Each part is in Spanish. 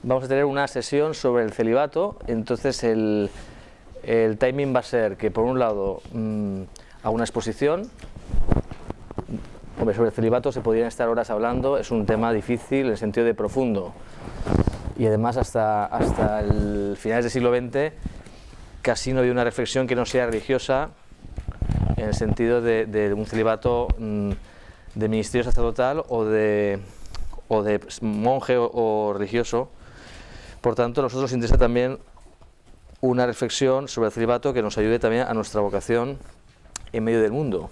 vamos a tener una sesión sobre el celibato. Entonces el timing va a ser que por un lado hago una exposición. Hombre, sobre el celibato se podrían estar horas hablando, es un tema difícil en el sentido de profundo. Y además hasta el finales del siglo XX casi no había una reflexión que no sea religiosa, en el sentido de un celibato de ministerio sacerdotal o de monje o religioso. Por tanto, a nosotros nos interesa también una reflexión sobre el celibato que nos ayude también a nuestra vocación en medio del mundo.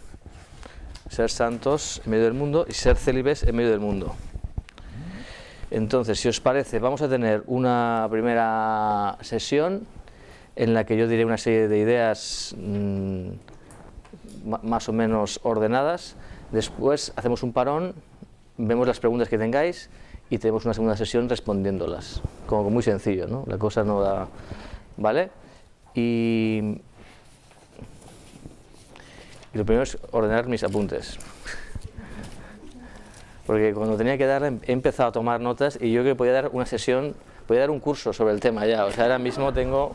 Ser santos en medio del mundo y ser célibes en medio del mundo. Entonces, si os parece, vamos a tener una primera sesión en la que yo diré una serie de ideas más o menos ordenadas. Después hacemos un parón, vemos las preguntas que tengáis y tenemos una segunda sesión respondiéndolas. Como muy sencillo, ¿no? La cosa no da... ¿Vale? Y lo primero es ordenar mis apuntes. Porque cuando tenía que dar, he empezado a tomar notas y yo creo que podía dar una sesión, podía dar un curso sobre el tema ya. O sea, ahora mismo tengo...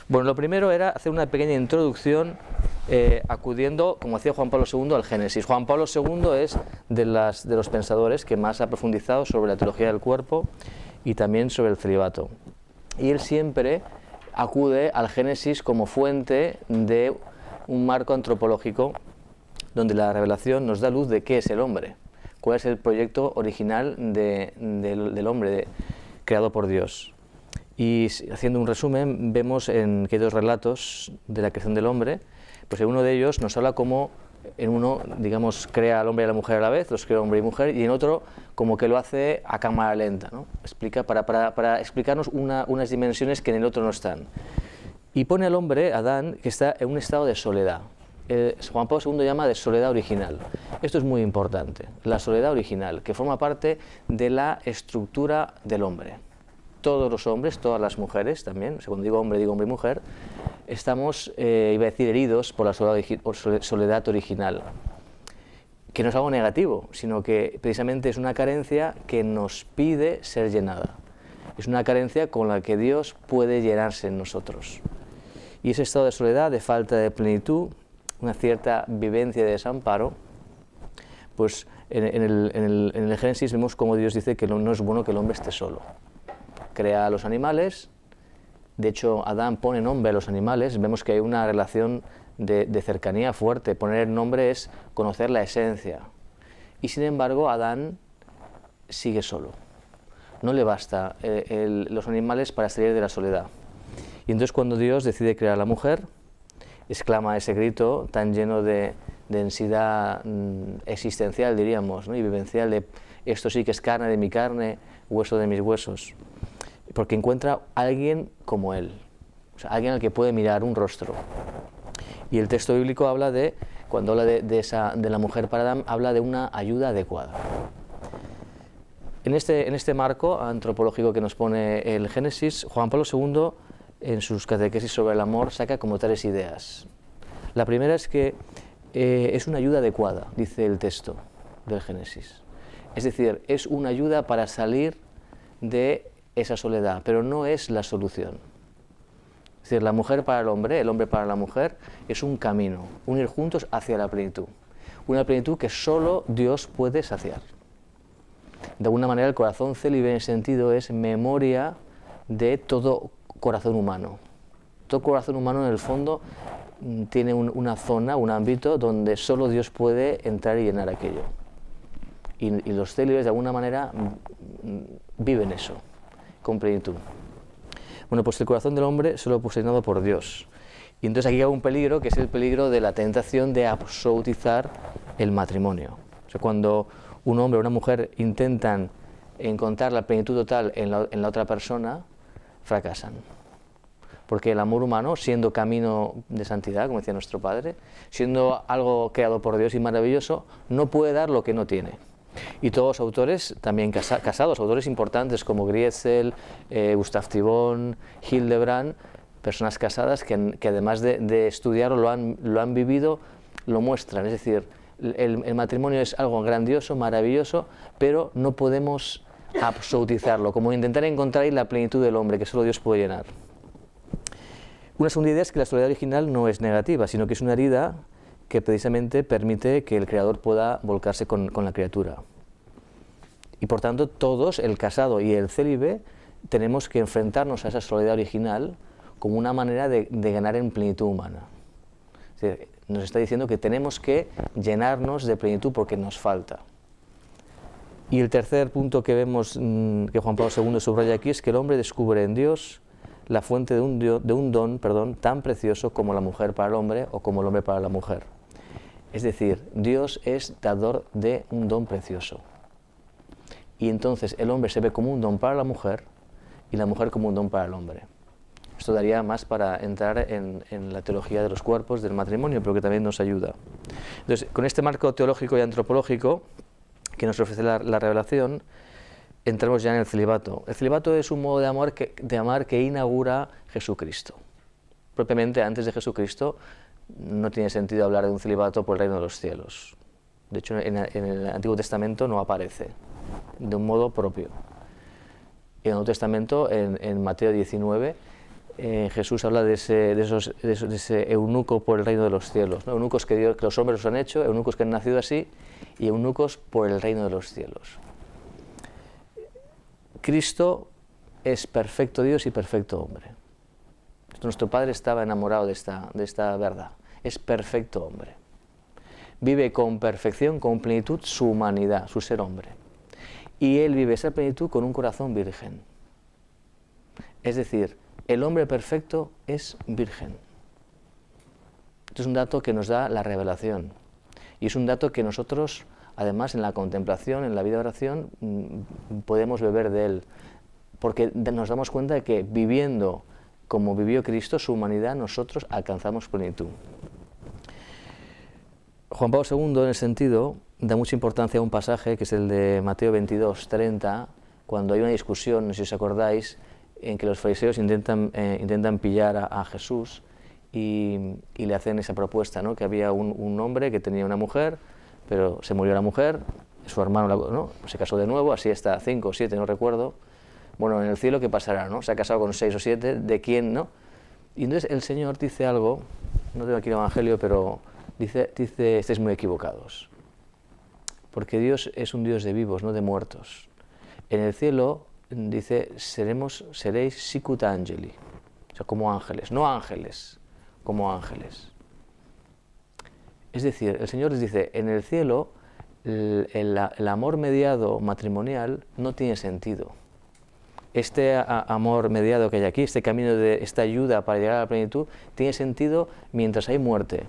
Bueno, lo primero era hacer una pequeña introducción acudiendo, como decía Juan Pablo II, al Génesis. Juan Pablo II es de los pensadores que más ha profundizado sobre la teología del cuerpo y también sobre el celibato. Y él siempre acude al Génesis como fuente de un marco antropológico donde la revelación nos da luz de qué es el hombre, cuál es el proyecto original del hombre creado por Dios. Y haciendo un resumen, vemos que hay dos relatos de la creación del hombre. Pues en uno de ellos nos habla cómo en uno, digamos, crea al hombre y a la mujer a la vez, los crea hombre y mujer, y en otro como que lo hace a cámara lenta, ¿no? Explica para explicarnos unas dimensiones que en el otro no están. Y pone al hombre, Adán, que está en un estado de soledad. Juan Pablo II llama de soledad original. Esto es muy importante, la soledad original, que forma parte de la estructura del hombre. Todos los hombres, todas las mujeres también, o sea, cuando digo hombre y mujer, estamos, iba a decir, heridos por la soledad original, que no es algo negativo, sino que precisamente es una carencia que nos pide ser llenada. Es una carencia con la que Dios puede llenarse en nosotros. Y ese estado de soledad, de falta de plenitud, una cierta vivencia de desamparo, pues en el Génesis vemos cómo Dios dice que no es bueno que el hombre esté solo. Crea a los animales, de hecho Adán pone nombre a los animales, vemos que hay una relación de cercanía fuerte. Poner nombre es conocer la esencia. Y sin embargo Adán sigue solo. No le basta los animales para salir de la soledad. Y entonces cuando Dios decide crear a la mujer, exclama ese grito tan lleno de densidad existencial, diríamos, ¿no? Y vivencial, de esto sí que es carne de mi carne, hueso de mis huesos. Porque encuentra a alguien como él, o sea, alguien al que puede mirar un rostro. Y el texto bíblico habla cuando habla de la mujer para Adán, habla de una ayuda adecuada. En este marco antropológico que nos pone el Génesis, Juan Pablo II, en sus catequesis sobre el amor, saca como tres ideas. La primera es que es una ayuda adecuada, dice el texto del Génesis. Es decir, es una ayuda para salir de esa soledad, pero no es la solución. Es decir, la mujer para el hombre para la mujer, es un camino, unir juntos hacia la plenitud. Una plenitud que solo Dios puede saciar. De alguna manera el corazón célibe en ese sentido es memoria de todo corazón humano. Todo corazón humano en el fondo tiene una zona, un ámbito donde solo Dios puede entrar y llenar aquello. Y los célibes de alguna manera viven eso con plenitud. Bueno, pues el corazón del hombre solo posesionado por Dios. Y entonces aquí hay un peligro, que es el peligro de la tentación de absolutizar el matrimonio. O sea, cuando un hombre o una mujer intentan encontrar la plenitud total en la otra persona, fracasan. Porque el amor humano, siendo camino de santidad, como decía nuestro Padre, siendo algo creado por Dios y maravilloso, no puede dar lo que no tiene. Y todos los autores, también casados, autores importantes como Griezel, Gustave Thibon, Hildebrand, personas casadas que además de estudiarlo, lo han vivido, lo muestran. Es decir, el matrimonio es algo grandioso, maravilloso, pero no podemos absolutizarlo, como intentar encontrar ahí la plenitud del hombre que solo Dios puede llenar. Una segunda idea es que la soledad original no es negativa, sino que es una herida que precisamente permite que el creador pueda volcarse con la criatura. Y por tanto todos, el casado y el célibe, tenemos que enfrentarnos a esa soledad original como una manera de ganar en plenitud humana. Es decir, nos está diciendo que tenemos que llenarnos de plenitud porque nos falta. Y el tercer punto que vemos que Juan Pablo II subraya aquí es que el hombre descubre en Dios la fuente de un don tan precioso como la mujer para el hombre o como el hombre para la mujer. Es decir, Dios es dador de un don precioso. Y entonces el hombre se ve como un don para la mujer y la mujer como un don para el hombre. Esto daría más para entrar en la teología de los cuerpos, del matrimonio, pero que también nos ayuda. Entonces, con este marco teológico y antropológico que nos ofrece la revelación, entramos ya en el celibato. El celibato es un modo de amar que inaugura Jesucristo. Propiamente antes de Jesucristo no tiene sentido hablar de un celibato por el reino de los cielos. De hecho, en el Antiguo Testamento no aparece de un modo propio. En el Nuevo Testamento, en Mateo 19, Jesús habla de ese eunuco por el reino de los cielos, ¿no? Eunucos que los hombres los han hecho, eunucos que han nacido así, y eunucos por el reino de los cielos. Cristo es perfecto Dios y perfecto hombre. Nuestro Padre estaba enamorado de esta verdad. Es perfecto hombre. Vive con perfección, con plenitud, su humanidad, su ser hombre. Y Él vive esa plenitud con un corazón virgen. Es decir, el hombre perfecto es virgen. Esto es un dato que nos da la revelación. Y es un dato que nosotros, además, en la contemplación, en la vida de oración, podemos beber de él. Porque nos damos cuenta de que viviendo como vivió Cristo, su humanidad, nosotros alcanzamos plenitud. Juan Pablo II, en ese sentido, da mucha importancia a un pasaje, que es el de Mateo 22, 30, cuando hay una discusión, no sé si os acordáis, en que los fariseos intentan pillar a Jesús y le hacen esa propuesta, ¿no? Que había un hombre que tenía una mujer, pero se murió la mujer, su hermano ¿no? se casó de nuevo, así hasta 5 o 7, no recuerdo. Bueno, en el cielo, ¿qué pasará? ¿No? Se ha casado con 6 o 7, ¿de quién? ¿No? Y entonces el Señor dice algo, no tengo aquí el Evangelio, pero dice estáis muy equivocados, porque Dios es un Dios de vivos, no de muertos. En el cielo, dice, seréis sicut angeli, o sea, como ángeles, no ángeles, como ángeles. Es decir, el Señor les dice, en el cielo el amor mediado matrimonial no tiene sentido. Este amor mediado que hay aquí, este camino de esta ayuda para llegar a la plenitud, tiene sentido mientras hay muerte.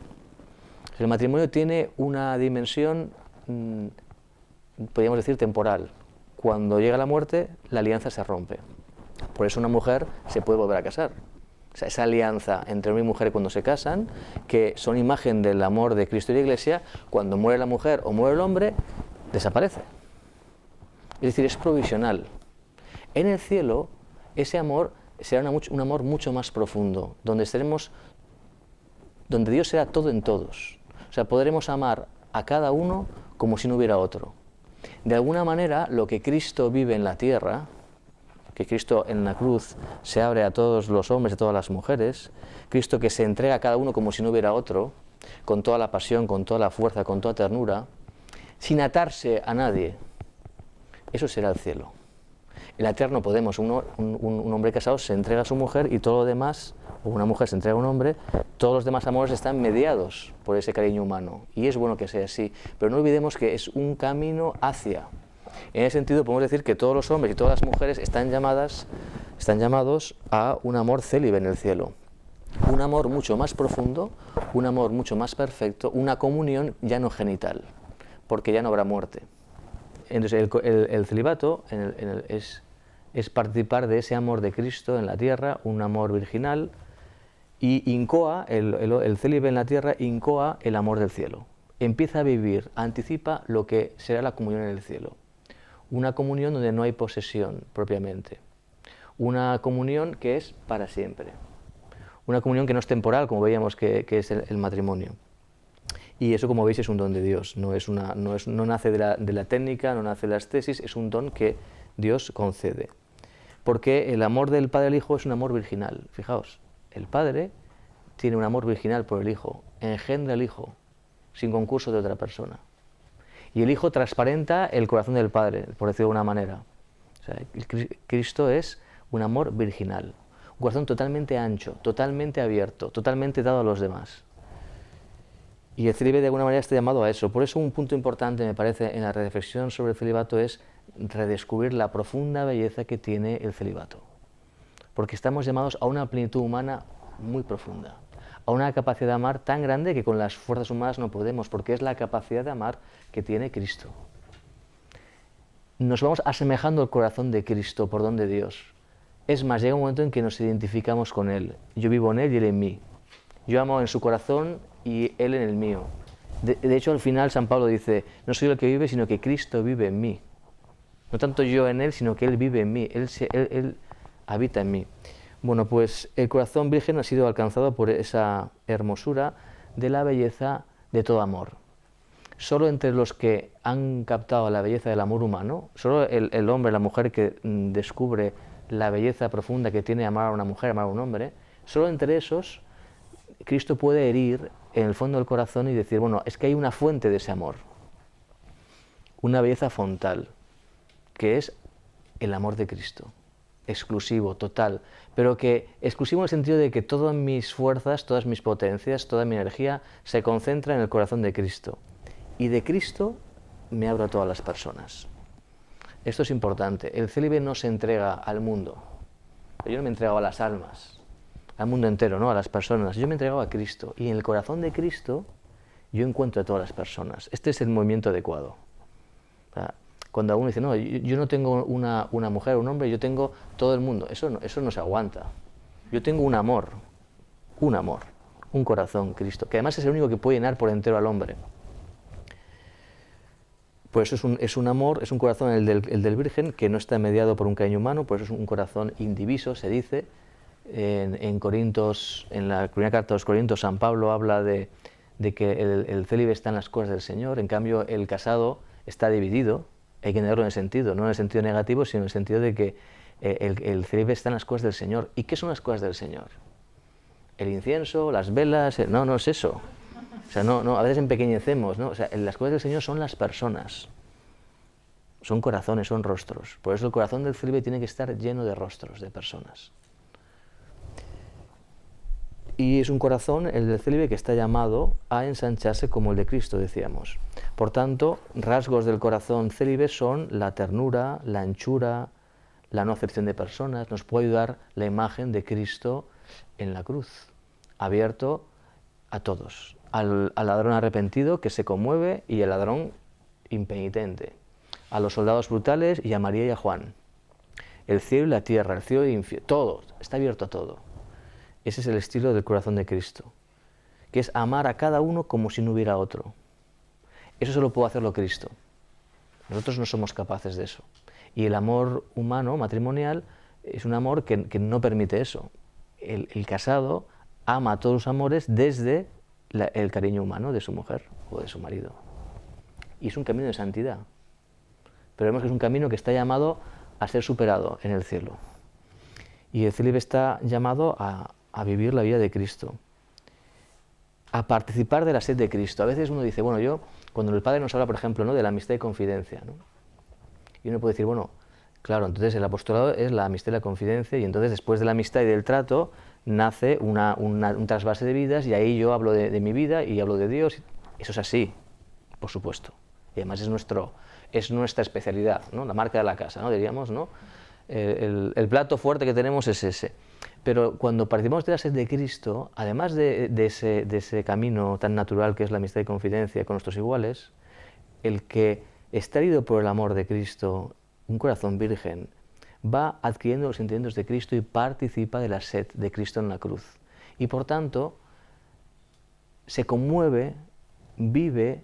El matrimonio tiene una dimensión, podríamos decir, temporal. Cuando llega la muerte, la alianza se rompe. Por eso una mujer se puede volver a casar. O sea, esa alianza entre hombre y mujer cuando se casan, que son imagen del amor de Cristo y la Iglesia, cuando muere la mujer o muere el hombre, desaparece. Es decir, es provisional. En el cielo, ese amor será un amor mucho más profundo, donde Dios será todo en todos. O sea, podremos amar a cada uno como si no hubiera otro. De alguna manera, lo que Cristo vive en la tierra, que Cristo en la cruz se abre a todos los hombres y a todas las mujeres, Cristo que se entrega a cada uno como si no hubiera otro, con toda la pasión, con toda la fuerza, con toda ternura, sin atarse a nadie, eso será el cielo. En la tierra no podemos, un hombre casado se entrega a su mujer y todo lo demás, o una mujer se entrega a un hombre, todos los demás amores están mediados por ese cariño humano, y es bueno que sea así, pero no olvidemos que es un camino hacia. En ese sentido podemos decir que todos los hombres y todas las mujeres están llamados a un amor célibe en el cielo, un amor mucho más profundo, un amor mucho más perfecto, una comunión ya no genital, porque ya no habrá muerte. Entonces el celibato es participar de ese amor de Cristo en la tierra, un amor virginal, y incoa, el célibe en la tierra incoa el amor del cielo. Empieza a vivir, anticipa lo que será la comunión en el cielo. Una comunión donde no hay posesión propiamente. Una comunión que es para siempre. Una comunión que no es temporal, como veíamos que es el matrimonio. Y eso, como veis, es un don de Dios. No nace de la técnica, no nace de las tesis, es un don que Dios concede. Porque el amor del Padre al Hijo es un amor virginal. Fijaos, el Padre tiene un amor virginal por el Hijo, engendra al Hijo, sin concurso de otra persona. Y el Hijo transparenta el corazón del Padre, por decirlo de una manera. O sea, Cristo es un amor virginal, un corazón totalmente ancho, totalmente abierto, totalmente dado a los demás. Y el célibe de alguna manera está llamado a eso. Por eso un punto importante, me parece, en la reflexión sobre el celibato es redescubrir la profunda belleza que tiene el celibato. Porque estamos llamados a una plenitud humana muy profunda, a una capacidad de amar tan grande que con las fuerzas humanas no podemos, porque es la capacidad de amar que tiene Cristo. Nos vamos asemejando al corazón de Cristo por don de Dios. Es más, llega un momento en que nos identificamos con Él. Yo vivo en Él y Él en mí. Yo amo en su corazón y Él en el mío. De hecho, al final San Pablo dice, no soy yo el que vive, sino que Cristo vive en mí. No tanto yo en Él, sino que Él vive en mí, Él habita en mí. Bueno, pues el corazón virgen ha sido alcanzado por esa hermosura de la belleza de todo amor. Solo entre los que han captado la belleza del amor humano, solo el hombre, la mujer que descubre la belleza profunda que tiene amar a una mujer, amar a un hombre, solo entre esos Cristo puede herir en el fondo del corazón y decir, bueno, es que hay una fuente de ese amor, una belleza fontal, que es el amor de Cristo, exclusivo, total, pero que exclusivo en el sentido de que todas mis fuerzas, todas mis potencias, toda mi energía se concentra en el corazón de Cristo. Y de Cristo me abro a todas las personas. Esto es importante. El célibe no se entrega al mundo. Yo no me entrego a las almas, al mundo entero, ¿no? A las personas. Yo me entrego a Cristo. Y en el corazón de Cristo yo encuentro a todas las personas. Este es el movimiento adecuado. O sea, cuando uno dice, no, yo no tengo una mujer, un hombre, yo tengo todo el mundo. Eso no se aguanta. Yo tengo un amor, un corazón, Cristo, que además es el único que puede llenar por entero al hombre. Por eso es un amor, es un corazón, el del Virgen, que no está mediado por un cariño humano, por eso es un corazón indiviso, se dice. En Corintios, en la primera carta de los Corintios, San Pablo habla de que el célibe está en las cosas del Señor, en cambio el casado está dividido. Hay que entenderlo en el sentido, no en el sentido negativo, sino en el sentido de que el célibe está en las cosas del Señor. ¿Y qué son las cosas del Señor? El incienso, las velas, no es eso. O sea, a veces empequeñecemos, ¿no? O sea, las cosas del Señor son las personas, son corazones, son rostros. Por eso el corazón del célibe tiene que estar lleno de rostros, de personas. Y es un corazón, el del célibe, que está llamado a ensancharse como el de Cristo, decíamos. Por tanto, rasgos del corazón célibe son la ternura, la anchura, la no acepción de personas. Nos puede ayudar la imagen de Cristo en la cruz, abierto a todos. Al ladrón arrepentido que se conmueve y al ladrón impenitente. A los soldados brutales y a María y a Juan. El cielo y la tierra, el cielo y el infierno, todo, está abierto a todo. Ese es el estilo del corazón de Cristo, que es amar a cada uno como si no hubiera otro. Eso solo puede hacerlo Cristo. Nosotros no somos capaces de eso. Y el amor humano, matrimonial, es un amor que no permite eso. El casado ama a todos los amores desde el cariño humano de su mujer o de su marido. Y es un camino de santidad. Pero vemos que es un camino que está llamado a ser superado en el cielo. Y el célibe está llamado a vivir la vida de Cristo, a participar de la sed de Cristo. A veces uno dice, bueno, yo, cuando el Padre nos habla, por ejemplo, ¿no?, de la amistad y confidencia, ¿no? Y uno puede decir, bueno, claro, entonces el apostolado es la amistad y la confidencia, y entonces después de la amistad y del trato nace un trasvase de vidas, y ahí yo hablo de mi vida y hablo de Dios. Eso es así, por supuesto. Y además es nuestra especialidad, ¿no?, la marca de la casa, ¿no?, diríamos, ¿no? El plato fuerte que tenemos es ese. Pero cuando participamos de la sed de Cristo, además de ese camino tan natural que es la amistad y confidencia con nuestros iguales, el que está herido por el amor de Cristo, un corazón virgen, va adquiriendo los sentimientos de Cristo y participa de la sed de Cristo en la cruz. Y por tanto, se conmueve, vive,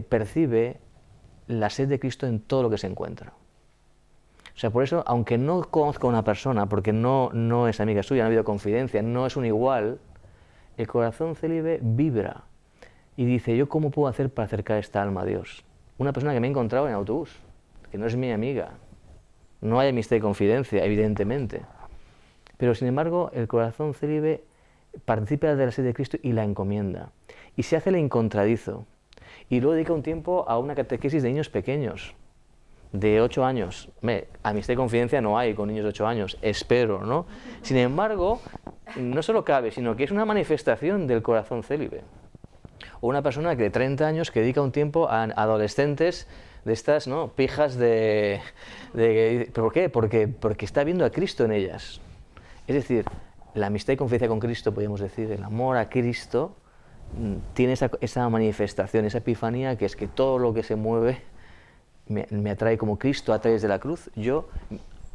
percibe la sed de Cristo en todo lo que se encuentra. O sea, por eso, aunque no conozca a una persona, porque no es amiga suya, no ha habido confidencia, no es un igual, el corazón célibe vibra y dice, ¿yo cómo puedo hacer para acercar esta alma a Dios? Una persona que me he encontrado en autobús, que no es mi amiga, no hay amistad y confidencia, evidentemente. Pero sin embargo, el corazón célibe participa de la sed de Cristo y la encomienda. Y se hace el encontradizo. Y luego dedica un tiempo a una catequesis de niños pequeños, de 8 años. Amistad y confidencia no hay con niños de 8 años, espero, ¿no? Sin embargo, no solo cabe, sino que es una manifestación del corazón célibe. O una persona que de 30 años que dedica un tiempo a adolescentes de estas, ¿no?, pijas ¿Por qué? Porque está viendo a Cristo en ellas. Es decir, la amistad y confianza con Cristo, podríamos decir, el amor a Cristo, tiene esa manifestación, esa epifanía, que es que todo lo que se mueve me atrae como Cristo a través de la cruz. Yo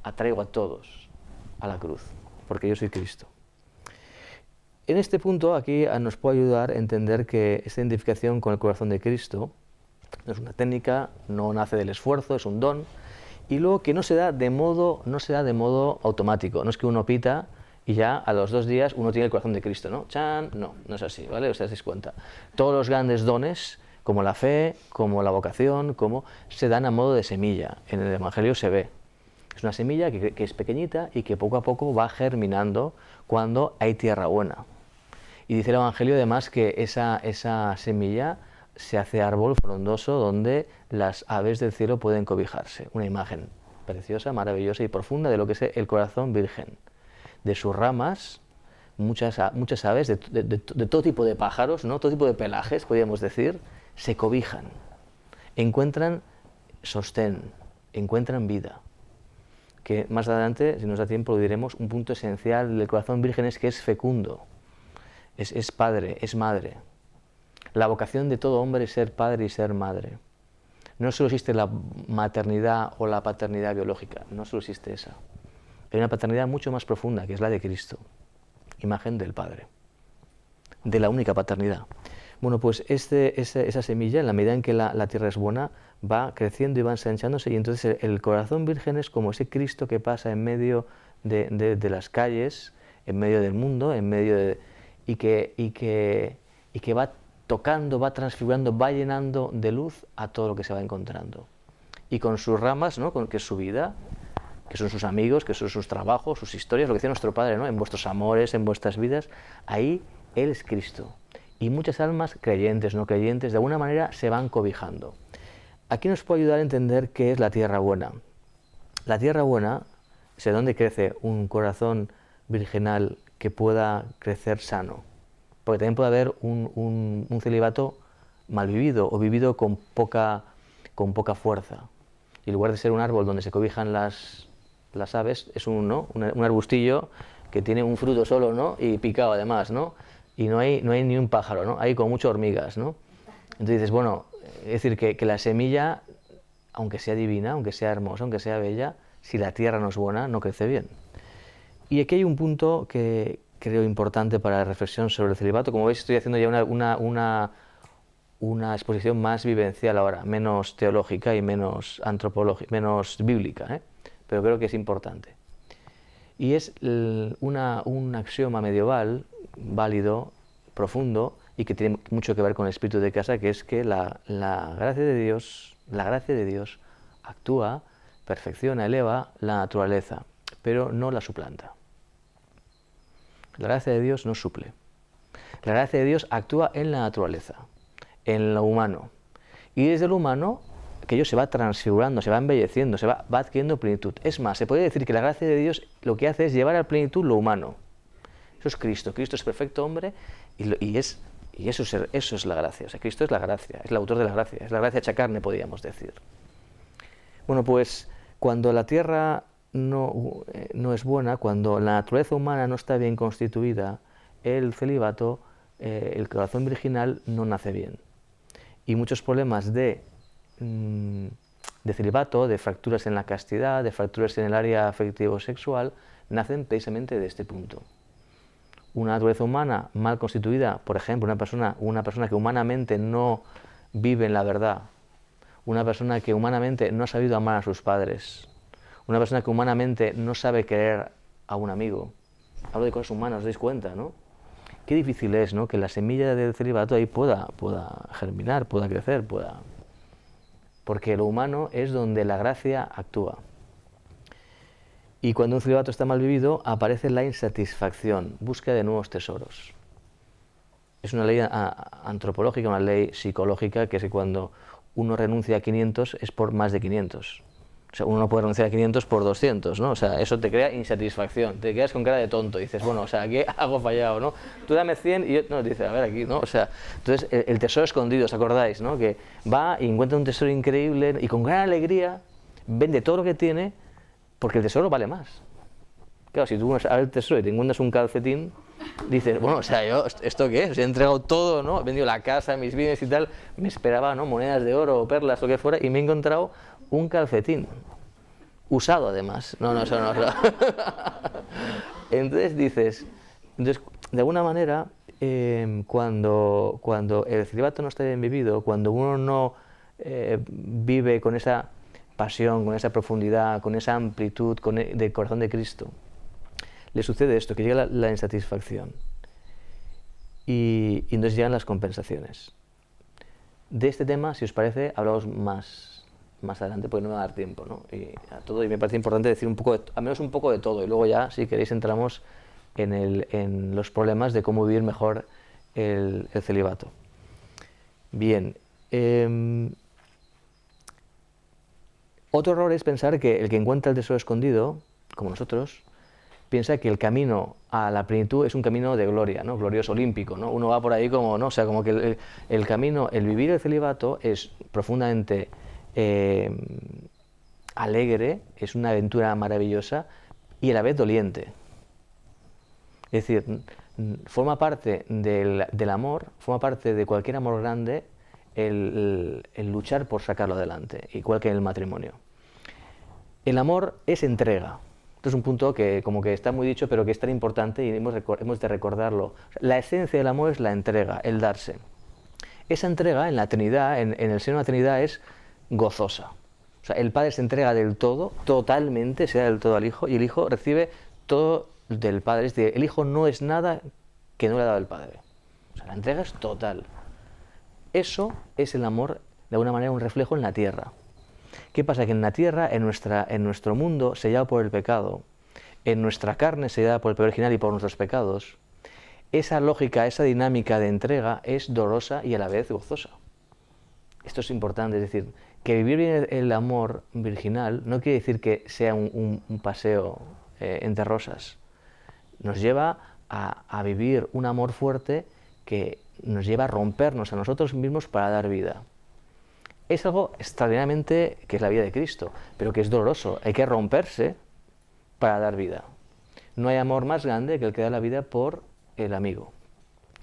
atraigo a todos a la cruz, porque yo soy Cristo. En este punto, aquí nos puede ayudar a entender que esta identificación con el corazón de Cristo no es una técnica, no nace del esfuerzo, es un don, y luego que no se da de modo automático. No es que uno pita y ya a los 2 días uno tiene el corazón de Cristo, ¿no? ¡Chan! No es así, ¿vale? Os dais cuenta. Todos los grandes dones, como la fe, como la vocación, se dan a modo de semilla. En el Evangelio se ve. Es una semilla que es pequeñita y que poco a poco va germinando cuando hay tierra buena. Y dice el Evangelio además que esa semilla se hace árbol frondoso donde las aves del cielo pueden cobijarse. Una imagen preciosa, maravillosa y profunda de lo que es el corazón virgen. De sus ramas, muchas aves de todo tipo de pájaros, ¿no?, todo tipo de pelajes, podríamos decir, se cobijan, encuentran sostén, encuentran vida. Que más adelante, si nos da tiempo, lo diremos, un punto esencial del corazón virgen es que es fecundo, es padre, es madre. La vocación de todo hombre es ser padre y ser madre. No solo existe la maternidad o la paternidad biológica, no solo existe esa. Hay una paternidad mucho más profunda, que es la de Cristo, imagen del Padre, de la única paternidad. Bueno, pues esa semilla, en la medida en que la tierra es buena, va creciendo y va ensanchándose, y entonces el corazón virgen es como ese Cristo que pasa en medio de las calles, en medio del mundo, y que va tocando, va transfigurando, va llenando de luz a todo lo que se va encontrando. Y con sus ramas, ¿no?, que es su vida, que son sus amigos, que son sus trabajos, sus historias, lo que dice nuestro Padre, ¿no?, en vuestros amores, en vuestras vidas, ahí Él es Cristo. Y muchas almas, creyentes, no creyentes, de alguna manera se van cobijando. Aquí nos puede ayudar a entender qué es la tierra buena. La tierra buena es donde crece un corazón virginal que pueda crecer sano. Porque también puede haber un celibato mal vivido o vivido con poca fuerza. Y en lugar de ser un árbol donde se cobijan las aves, es un arbustillo que tiene un fruto solo, ¿no?, y picado además, ¿no?, y no hay ni un pájaro, ¿no?, hay como muchas hormigas, ¿no? Entonces dices, bueno, es decir, que la semilla, aunque sea divina, aunque sea hermosa, aunque sea bella, si la tierra no es buena, no crece bien. Y aquí hay un punto que creo importante para la reflexión sobre el celibato. Como veis, estoy haciendo ya una exposición más vivencial ahora, menos teológica y menos antropológica, menos bíblica, pero creo que es importante. Y es un axioma medieval, válido, profundo, y que tiene mucho que ver con el espíritu de casa, que es que la gracia de Dios actúa, perfecciona, eleva la naturaleza, pero no la suplanta. La gracia de Dios no suple. La gracia de Dios actúa en la naturaleza, en lo humano. Y desde lo humano, aquello se va transfigurando, se va embelleciendo, va adquiriendo plenitud. Es más, se puede decir que la gracia de Dios lo que hace es llevar a plenitud lo humano. Eso es Cristo. Cristo es perfecto hombre y eso es la gracia. O sea, Cristo es la gracia, es el autor de la gracia. Es la gracia hecha carne, podríamos decir. Bueno, pues cuando la tierra no es buena, cuando la naturaleza humana no está bien constituida, el celibato, el corazón virginal, no nace bien. Y muchos problemas de celibato, de fracturas en la castidad, de fracturas en el área afectivo-sexual, nacen precisamente de este punto. Una naturaleza humana mal constituida, por ejemplo, una persona que humanamente no vive en la verdad, una persona que humanamente no ha sabido amar a sus padres, una persona que humanamente no sabe querer a un amigo. Hablo de cosas humanas, os dais cuenta, ¿no? Qué difícil es, ¿no?, que la semilla del celibato ahí pueda germinar, pueda crecer, porque lo humano es donde la gracia actúa. Y cuando un celibato está mal vivido, aparece la insatisfacción, búsqueda de nuevos tesoros. Es una ley antropológica, una ley psicológica, que es que cuando uno renuncia a 500 es por más de 500. O sea, uno no puede renunciar a 500 por 200, ¿no? O sea, eso te crea insatisfacción, te quedas con cara de tonto, y dices, bueno, o sea, ¿qué hago fallado, no? Tú dame 100 y yo, no, dices, a ver, aquí, ¿no? O sea, entonces, el tesoro escondido, ¿os acordáis, no? Que va y encuentra un tesoro increíble y con gran alegría vende todo lo que tiene porque el tesoro vale más. Claro, si tú vas al tesoro y te encuentras un calcetín, dices, bueno, o sea, yo, ¿esto qué es? He entregado todo, ¿no? He vendido la casa, mis bienes y tal, me esperaba, ¿no? Monedas de oro, perlas, lo que fuera, y me he encontrado un calcetín, usado además. No, eso no. Entonces dices, de alguna manera, cuando el celibato no está bien vivido, cuando uno no vive con esa pasión, con esa profundidad, con esa amplitud del corazón de Cristo, le sucede esto, que llega la insatisfacción y entonces llegan las compensaciones. De este tema, si os parece, hablamos más adelante, porque no me va a dar tiempo, ¿no? Y me parece importante decir al menos un poco de todo, y luego ya, si queréis, entramos en los problemas de cómo vivir mejor el celibato. Bien. Otro error es pensar que el que encuentra el tesoro escondido, como nosotros, piensa que el camino a la plenitud es un camino de gloria, ¿no? Glorioso, olímpico, ¿no? Uno va por ahí como, ¿no? O sea, como que el camino, el vivir el celibato es profundamente alegre, es una aventura maravillosa y a la vez doliente. Es decir, forma parte del amor, forma parte de cualquier amor grande el luchar por sacarlo adelante, igual que en el matrimonio. El amor es entrega. Esto es un punto que como que está muy dicho, pero que es tan importante y hemos de recordarlo. La esencia del amor es la entrega, el darse. Esa entrega en la Trinidad, en el seno de la Trinidad, es gozosa. O sea, el Padre se entrega del todo, totalmente, se da del todo al Hijo, y el Hijo recibe todo del Padre. Es decir, el Hijo no es nada que no le ha dado el Padre. O sea, la entrega es total. Eso es el amor, de alguna manera, un reflejo en la tierra. ¿Qué pasa? Que en la tierra, en nuestro mundo, sellado por el pecado, en nuestra carne sellada por el pecado original y por nuestros pecados, esa lógica, esa dinámica de entrega es dolorosa y a la vez gozosa. Esto es importante, es decir, que vivir bien el amor virginal no quiere decir que sea un paseo entre rosas. Nos lleva a vivir un amor fuerte que nos lleva a rompernos a nosotros mismos para dar vida. Es algo extraordinariamente que es la vida de Cristo, pero que es doloroso. Hay que romperse para dar vida. No hay amor más grande que el que da la vida por el amigo.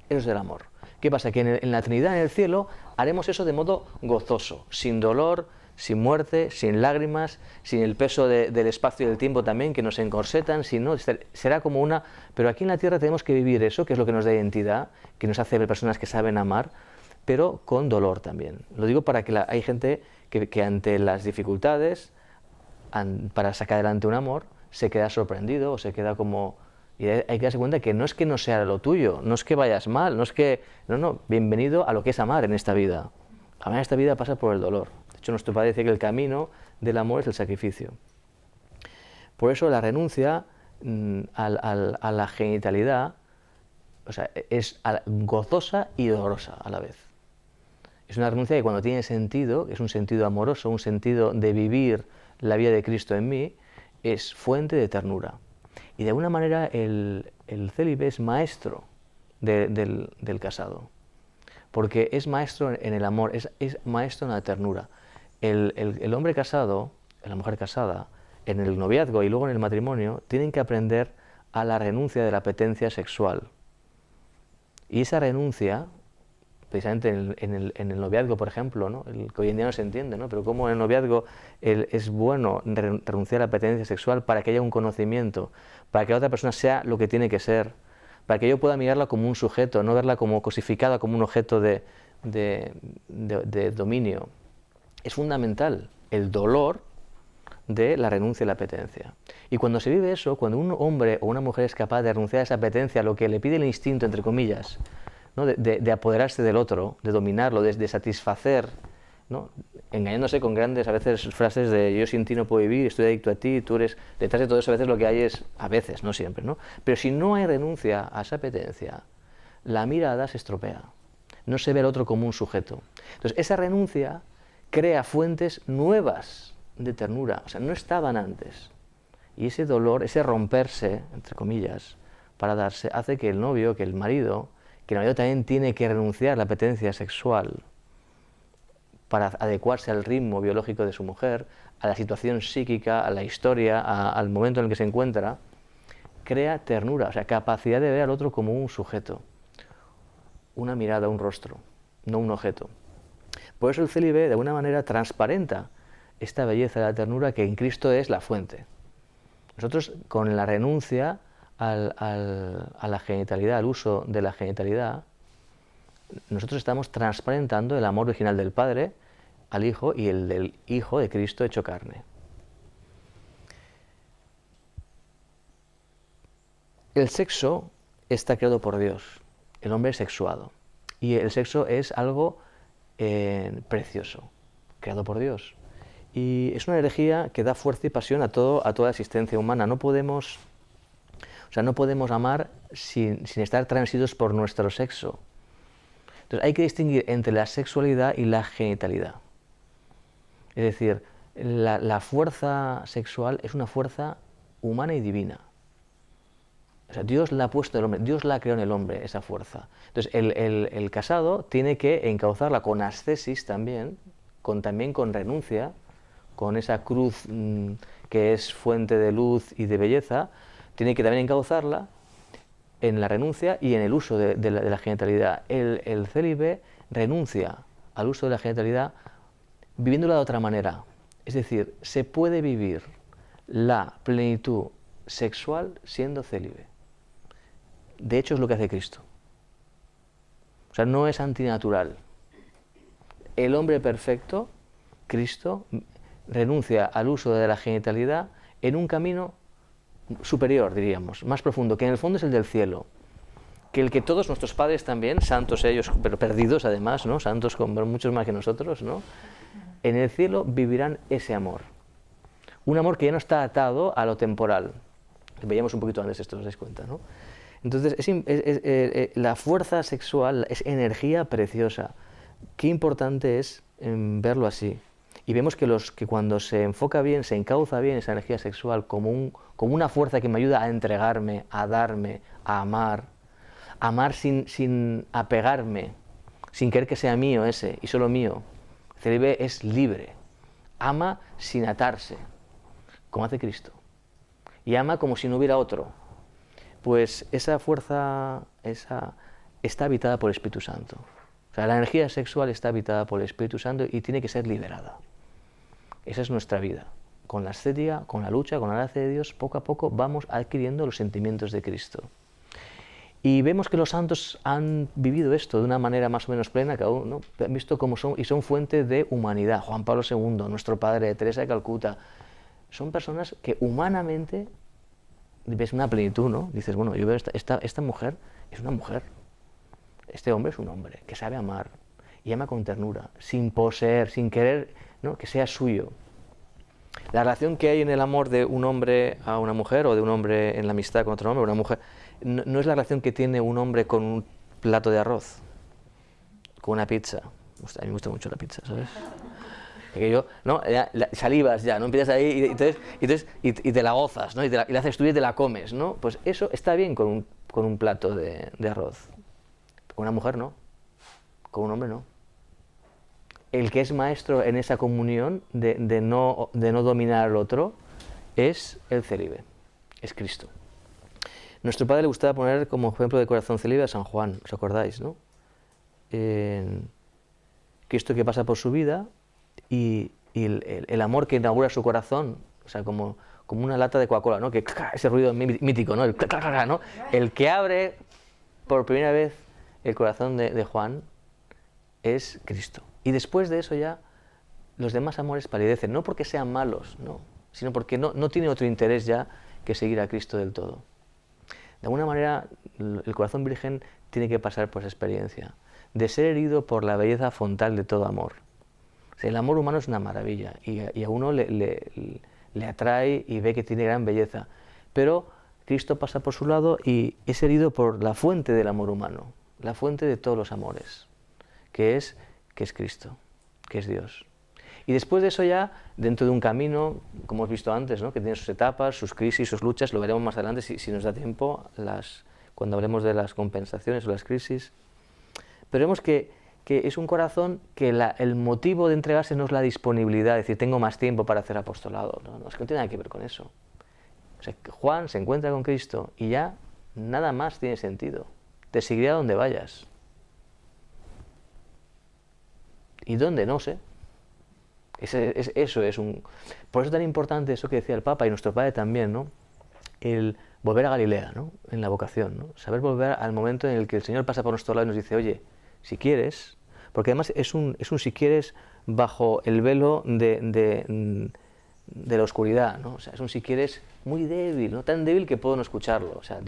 Eso es el amor. ¿Qué pasa? Que en la Trinidad, en el cielo, haremos eso de modo gozoso, sin dolor, sin muerte, sin lágrimas, sin el peso del espacio y del tiempo también, que nos encorsetan, sino será como una... Pero aquí en la tierra tenemos que vivir eso, que es lo que nos da identidad, que nos hace ver personas que saben amar, pero con dolor también. Lo digo para que hay gente que ante las dificultades, para sacar adelante un amor, se queda sorprendido o se queda como... Y hay que darse cuenta que no es que no sea lo tuyo, no es que vayas mal, no es que... No, bienvenido a lo que es amar en esta vida. Amar en esta vida pasa por el dolor. De hecho, nuestro Padre dice que el camino del amor es el sacrificio. Por eso la renuncia a la genitalidad, o sea, es gozosa y dolorosa a la vez. Es una renuncia que cuando tiene sentido, es un sentido amoroso, un sentido de vivir la vida de Cristo en mí, es fuente de ternura. Y de alguna manera el célibe es maestro del casado, porque es maestro en el amor, es maestro en la ternura. El hombre casado, la mujer casada, en el noviazgo y luego en el matrimonio, tienen que aprender a la renuncia de la apetencia sexual. Y esa renuncia, precisamente en el noviazgo, por ejemplo, ¿no? Que hoy en día no se entiende, ¿no? Pero cómo en el noviazgo es bueno renunciar a la apetencia sexual para que haya un conocimiento, para que la otra persona sea lo que tiene que ser, para que yo pueda mirarla como un sujeto, no verla como cosificada, como un objeto de dominio. Es fundamental el dolor de la renuncia a la apetencia. Y cuando se vive eso, cuando un hombre o una mujer es capaz de renunciar a esa apetencia, lo que le pide el instinto, entre comillas, ¿no? de apoderarse del otro, de dominarlo, de satisfacer ¿no? Engañándose con grandes, a veces, frases de yo sin ti no puedo vivir, estoy adicto a ti, tú eres... Detrás de todo eso a veces lo que hay es, a veces, no siempre, ¿no? Pero si no hay renuncia a esa apetencia, la mirada se estropea, no se ve al otro como un sujeto. Entonces, esa renuncia crea fuentes nuevas de ternura, o sea, no estaban antes. Y ese dolor, ese romperse, entre comillas, para darse, hace que el novio, que el marido también tiene que renunciar a la apetencia sexual para adecuarse al ritmo biológico de su mujer, a la situación psíquica, a la historia, al momento en el que se encuentra, crea ternura, o sea, capacidad de ver al otro como un sujeto, una mirada, un rostro, no un objeto. Por eso el célibe, de alguna manera, transparenta esta belleza de la ternura que en Cristo es la fuente. Nosotros, con la renuncia a la genitalidad, al uso de la genitalidad, nosotros estamos transparentando el amor original del Padre al Hijo y el del Hijo de Cristo hecho carne. El sexo está creado por Dios, el hombre es sexuado, y el sexo es algo precioso, creado por Dios. Y es una energía que da fuerza y pasión a toda la existencia humana. No podemos amar sin estar transidos por nuestro sexo. Entonces hay que distinguir entre la sexualidad y la genitalidad. Es decir, la fuerza sexual es una fuerza humana y divina. O sea, Dios la ha puesto en el hombre, Dios la creó en el hombre, esa fuerza. Entonces el casado tiene que encauzarla con ascesis también con renuncia, con esa cruz que es fuente de luz y de belleza, tiene que también encauzarla en la renuncia y en el uso de la genitalidad. El célibe renuncia al uso de la genitalidad viviéndola de otra manera. Es decir, se puede vivir la plenitud sexual siendo célibe. De hecho, es lo que hace Cristo. O sea, no es antinatural. El hombre perfecto, Cristo, renuncia al uso de la genitalidad en un camino superior, diríamos, más profundo, que en el fondo es el del cielo, que el que todos nuestros padres también, santos ellos, pero perdidos además, ¿no? Santos como muchos más que nosotros, ¿no? En el cielo vivirán ese amor, un amor que ya no está atado a lo temporal. Veíamos un poquito antes esto, os dais cuenta, ¿no? Entonces, la fuerza sexual es energía preciosa. Qué importante es verlo así. Y vemos que cuando se enfoca bien, se encauza bien esa energía sexual como una fuerza que me ayuda a entregarme, a darme, a amar sin apegarme, sin querer que sea mío ese y solo mío. El célibe es libre, ama sin atarse, como hace Cristo, y ama como si no hubiera otro. Pues esa fuerza está habitada por el Espíritu Santo. O sea, la energía sexual está habitada por el Espíritu Santo y tiene que ser liberada. Esa es nuestra vida. Con la ascetia, con la lucha, con la gracia de Dios, poco a poco vamos adquiriendo los sentimientos de Cristo. Y vemos que los santos han vivido esto de una manera más o menos plena, cada uno, ¿no? Han visto cómo son, y son fuente de humanidad. Juan Pablo II, nuestro padre, Teresa de Calcuta, son personas que humanamente ves una plenitud, ¿no? Dices, bueno, yo veo esta mujer es una mujer, este hombre es un hombre que sabe amar y ama con ternura, sin poseer, sin querer, ¿no? Que sea suyo. La relación que hay en el amor de un hombre a una mujer o de un hombre en la amistad con otro hombre o una mujer no es la relación que tiene un hombre con un plato de arroz, con una pizza. A mí me gusta mucho la pizza, ¿sabes? Que yo, ¿no? Salivas ya, ¿no? Empiezas ahí y te la gozas, ¿no? Y la haces tú y te la comes, ¿no? Pues eso está bien con un plato de arroz. Con una mujer no, con un hombre no. El que es maestro en esa comunión de no dominar al otro es el célibe, es Cristo. Nuestro padre le gustaba poner como ejemplo de corazón célibe a San Juan, ¿os acordáis, no? Cristo que pasa por su vida y el amor que inaugura su corazón, o sea, como una lata de Coca-Cola, ¿no? Que ese ruido mítico, ¿no? ¿No? El que abre por primera vez el corazón de Juan es Cristo. Y después de eso ya los demás amores palidecen, no porque sean malos, no, sino porque no tiene otro interés ya que seguir a Cristo del todo. De alguna manera el corazón virgen tiene que pasar por esa experiencia de ser herido por la belleza fontal de todo amor. O sea, el amor humano es una maravilla y a uno le atrae y ve que tiene gran belleza. Pero Cristo pasa por su lado y es herido por la fuente del amor humano, la fuente de todos los amores, que es Cristo, que es Dios. Y después de eso ya, dentro de un camino, como hemos visto antes, ¿no?, que tiene sus etapas, sus crisis, sus luchas, lo veremos más adelante si nos da tiempo, cuando hablemos de las compensaciones o las crisis. Pero vemos que es un corazón que el motivo de entregarse no es la disponibilidad, es decir, tengo más tiempo para hacer apostolado. No, es que no tiene nada que ver con eso. O sea, Juan se encuentra con Cristo y ya nada más tiene sentido. Te seguiré a donde vayas. ¿Y dónde? No sé. Eso es un... Por eso es tan importante eso que decía el Papa y nuestro Padre también, ¿no? El volver a Galilea, ¿no?, en la vocación, ¿no? Saber volver al momento en el que el Señor pasa por nuestro lado y nos dice, oye, si quieres, porque además es un si quieres bajo el velo de la oscuridad, ¿no? O sea, es un si quieres muy débil, ¿no?, tan débil que puedo no escucharlo. O sea,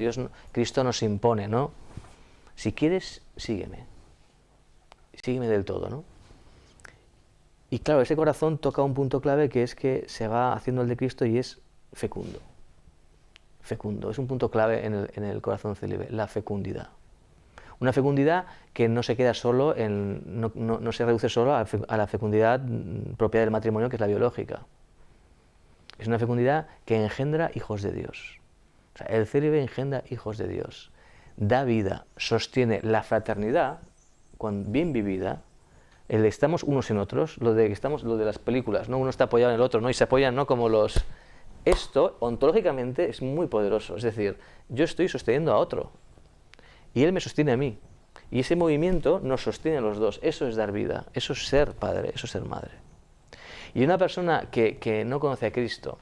Cristo nos impone, ¿no? Si quieres, sígueme del todo, ¿no? Y claro, ese corazón toca un punto clave que es que se va haciendo el de Cristo y es fecundo. Fecundo, es un punto clave en el corazón célibe, la fecundidad. Una fecundidad que no se queda solo no se reduce solo a la fecundidad propia del matrimonio, que es la biológica. Es una fecundidad que engendra hijos de Dios. O sea, el célibe engendra hijos de Dios. Da vida, sostiene la fraternidad, bien vivida. El estamos unos en otros, lo de las películas, ¿no? Uno está apoyado en el otro, ¿no? Y se apoyan, ¿no?, como los... Esto, ontológicamente, es muy poderoso. Es decir, yo estoy sosteniendo a otro y él me sostiene a mí. Y ese movimiento nos sostiene a los dos. Eso es dar vida, eso es ser padre, eso es ser madre. Y una persona que no conoce a Cristo,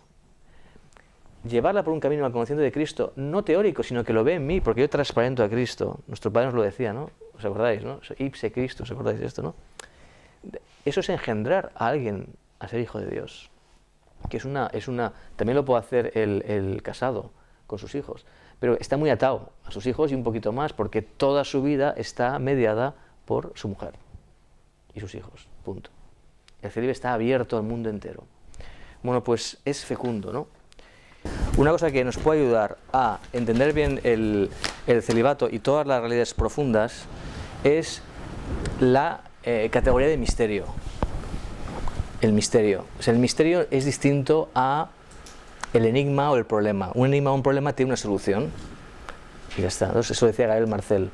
llevarla por un camino al conocimiento de Cristo, no teórico, sino que lo ve en mí, porque yo transparento a Cristo. Nuestro Padre nos lo decía, ¿no? ¿Os acordáis, no? Ipse Cristo, ¿os acordáis de esto, no? Eso es engendrar a alguien a ser hijo de Dios. Que también lo puede hacer el casado con sus hijos, pero está muy atado a sus hijos y un poquito más, porque toda su vida está mediada por su mujer y sus hijos, punto. El célibe está abierto al mundo entero. Bueno, pues es fecundo, ¿no? Una cosa que nos puede ayudar a entender bien el celibato y todas las realidades profundas es la categoría de misterio. El misterio. O sea, el misterio es distinto a el enigma o el problema. Un enigma o un problema tiene una solución y ya está. Entonces, eso decía Gabriel Marcel.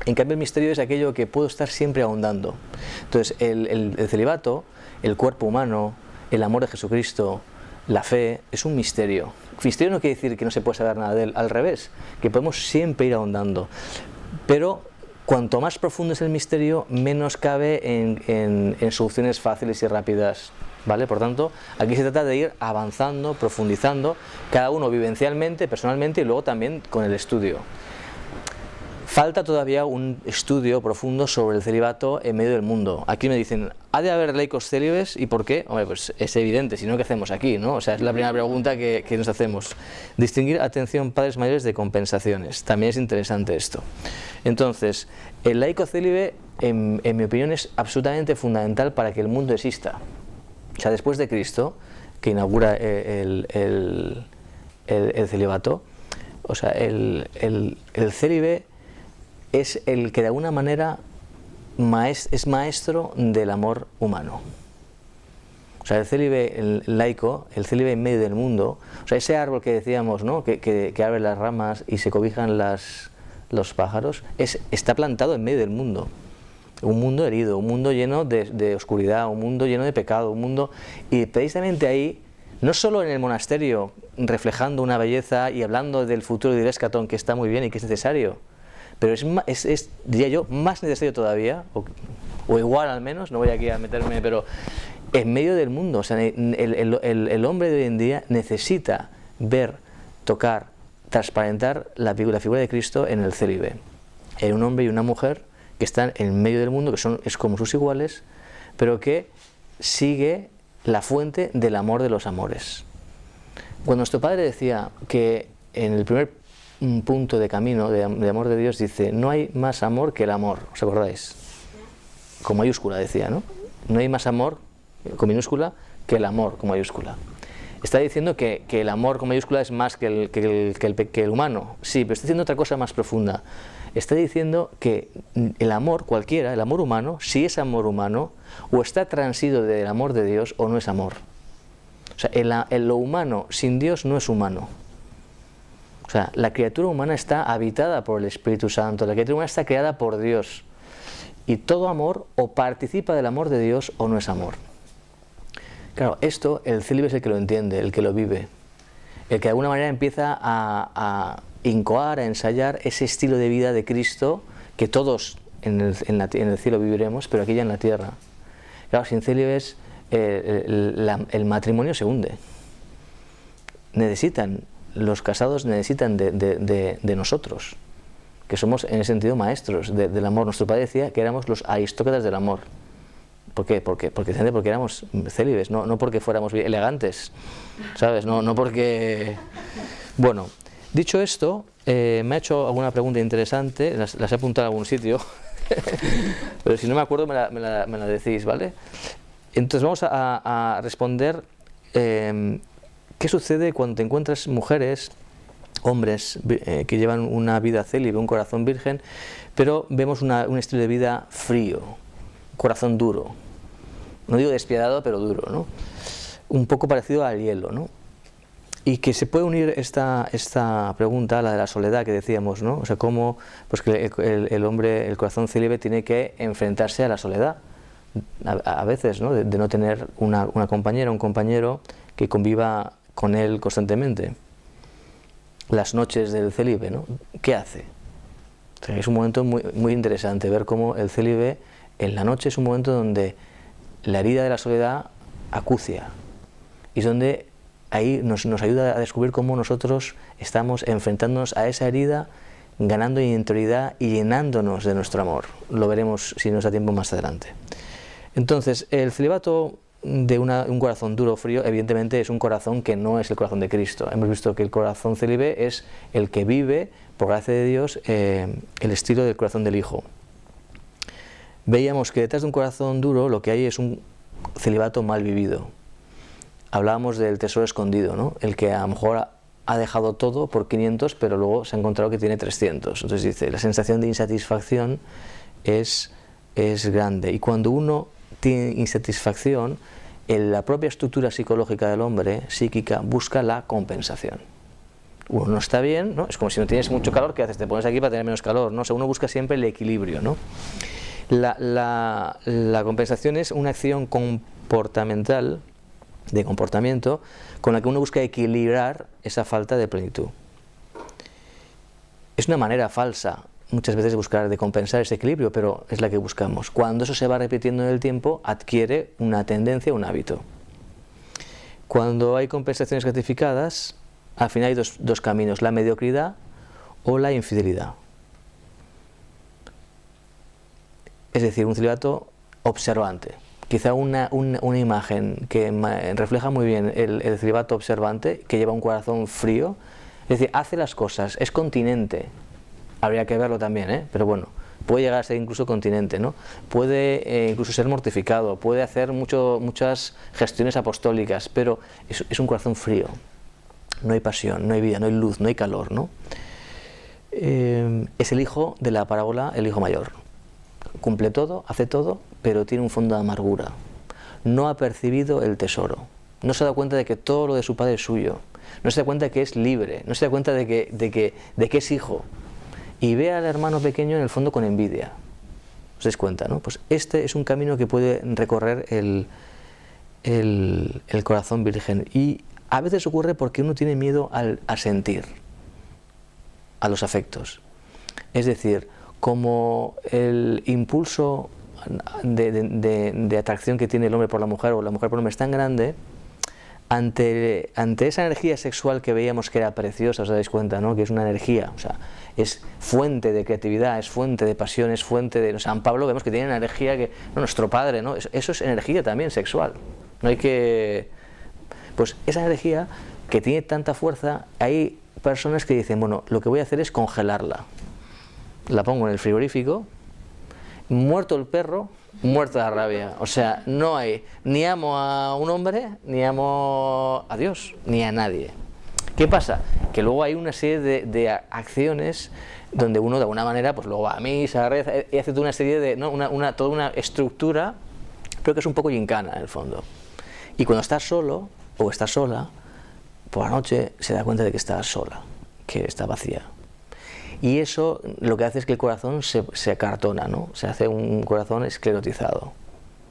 En cambio, el misterio es aquello que puedo estar siempre ahondando. Entonces, el celibato, el cuerpo humano, el amor de Jesucristo, la fe, es un misterio. Misterio no quiere decir que no se puede saber nada de él, al revés, que podemos siempre ir ahondando. Pero cuanto más profundo es el misterio, menos cabe en soluciones fáciles y rápidas, ¿vale? Por tanto, aquí se trata de ir avanzando, profundizando, cada uno vivencialmente, personalmente y luego también con el estudio. Falta todavía un estudio profundo sobre el celibato en medio del mundo. Aquí me dicen, ¿ha de haber laicos célibes? ¿Y por qué? Hombre, pues es evidente, si no, ¿qué hacemos aquí, no? O sea, es la primera pregunta que nos hacemos. Distinguir, atención, padres mayores de compensaciones. También es interesante esto. Entonces, el laico célibe, en mi opinión, es absolutamente fundamental para que el mundo exista. O sea, después de Cristo, que inaugura el celibato, o sea, el célibe es el que de alguna manera es maestro del amor humano. O sea, el célibe, el laico, el célibe en medio del mundo, o sea, ese árbol que decíamos, ¿no?, que abre las ramas y se cobijan los pájaros, está plantado en medio del mundo. Un mundo herido, un mundo lleno de oscuridad, un mundo lleno de pecado, un mundo... Y precisamente ahí, no solo en el monasterio, reflejando una belleza y hablando del futuro del escatón, que está muy bien y que es necesario, pero es, diría yo, más necesario todavía, o igual al menos, no voy aquí a meterme, pero en medio del mundo. O sea, el hombre de hoy en día necesita ver, tocar, transparentar la figura de Cristo en el célibe, en un hombre y una mujer que están en medio del mundo, que es como sus iguales, pero que sigue la fuente del amor de los amores. Cuando nuestro Padre decía que en el primer punto de camino de amor de Dios, dice, no hay más amor que el amor, ¿os acordáis? Con mayúscula decía, ¿no? No hay más amor con minúscula, que el amor con mayúscula. Está diciendo que el amor con mayúscula es más que el humano, sí, pero está diciendo otra cosa más profunda. Está diciendo que el amor cualquiera, el amor humano, si es amor humano, o está transido del amor de Dios o no es amor. O sea, lo humano sin Dios no es humano. O sea, la criatura humana está habitada por el Espíritu Santo, la criatura humana está creada por Dios. Y todo amor o participa del amor de Dios o no es amor. Claro, esto el célibe es el que lo entiende, el que lo vive, el que de alguna manera empieza a incoar, a ensayar ese estilo de vida de Cristo que todos en el cielo viviremos, pero aquí ya en la tierra. Claro, sin célibes el matrimonio se hunde. Los casados necesitan de nosotros, que somos en ese sentido maestros del amor. Nuestro padre decía que éramos los aristócratas del amor. ¿Por qué? Porque éramos célibes, no porque fuéramos elegantes, ¿sabes? No porque... Bueno, dicho esto, me ha hecho alguna pregunta interesante, las he apuntado en algún sitio, pero si no me acuerdo me la decís, ¿vale? Entonces vamos a responder qué sucede cuando te encuentras mujeres, hombres que llevan una vida célibe, un corazón virgen, pero vemos un estilo de vida frío, corazón duro, no digo despiadado, pero duro, ¿no? Un poco parecido al hielo, ¿no? Y que se puede unir esta pregunta a la de la soledad que decíamos, ¿no? O sea, cómo pues que el hombre, el corazón célibe tiene que enfrentarse a la soledad, a veces, ¿no? De no tener una compañera, un compañero que conviva con él constantemente. Las noches del célibe, ¿no? ¿Qué hace? O sea, es un momento muy interesante ver cómo el célibe en la noche es un momento donde la herida de la soledad acucia, y es donde ahí nos ayuda a descubrir cómo nosotros estamos enfrentándonos a esa herida, ganando interioridad y llenándonos de nuestro amor. Lo veremos si nos da tiempo más adelante. Entonces, el celibato de un corazón duro o frío, evidentemente es un corazón que no es el corazón de Cristo. Hemos visto que el corazón célibe es el que vive, por gracia de Dios, el estilo del corazón del Hijo. Veíamos que detrás de un corazón duro lo que hay es un celibato mal vivido. Hablábamos del tesoro escondido, ¿no? El que a lo mejor ha dejado todo por 500, pero luego se ha encontrado que tiene 300. Entonces dice, la sensación de insatisfacción es grande. Y cuando uno tiene insatisfacción, la propia estructura psicológica del hombre, psíquica, busca la compensación. Uno no está bien, ¿no? Es como si no tienes mucho calor, ¿qué haces? Te pones aquí para tener menos calor, ¿no? O sea, uno busca siempre el equilibrio, ¿no? La compensación es una acción comportamental, de comportamiento, con la que uno busca equilibrar esa falta de plenitud. Es una manera falsa muchas veces de compensar ese equilibrio, pero es la que buscamos. Cuando eso se va repitiendo en el tiempo, adquiere una tendencia, un hábito. Cuando hay compensaciones gratificadas, al final hay dos caminos, la mediocridad o la infidelidad. Es decir, un celibato observante. Quizá una imagen que refleja muy bien el celibato observante, que lleva un corazón frío, es decir, hace las cosas, es continente. Habría que verlo también, pero bueno, puede llegar a ser incluso continente, ¿no? Puede incluso ser mortificado, puede hacer muchas gestiones apostólicas, pero es un corazón frío. No hay pasión, no hay vida, no hay luz, no hay calor, ¿no? Es el hijo de la parábola, el hijo mayor. Cumple todo, hace todo, pero tiene un fondo de amargura. No ha percibido el tesoro. No se da cuenta de que todo lo de su padre es suyo. No se da cuenta de que es libre. No se da cuenta de que es hijo. Y ve al hermano pequeño en el fondo con envidia. ¿Os dais cuenta, no? Pues este es un camino que puede recorrer el corazón virgen. Y a veces ocurre porque uno tiene miedo a sentir, a los afectos. Es decir, como el impulso de atracción que tiene el hombre por la mujer o la mujer por el hombre es tan grande, ante esa energía sexual que veíamos que era preciosa, os dais cuenta, ¿no? Que es una energía, o sea, es fuente de creatividad, es fuente de pasión, es fuente de... San Pablo vemos que tiene una energía que... No, nuestro padre, ¿no? Eso es energía también sexual. No hay que... Pues esa energía que tiene tanta fuerza, hay personas que dicen, bueno, lo que voy a hacer es congelarla. La pongo en el frigorífico, muerto el perro, muerto de rabia. O sea, no hay, ni amo a un hombre, ni amo a Dios, ni a nadie. ¿Qué pasa? Que luego hay una serie de acciones donde uno de alguna manera pues luego va a misa, reza, y hace toda una serie de, ¿no? toda una estructura, pero que es un poco gincana en el fondo. Y cuando estás solo o estás sola, por la noche se da cuenta de que está sola, que está vacía. Y eso lo que hace es que el corazón se acartona, ¿no? Se hace un corazón esclerotizado,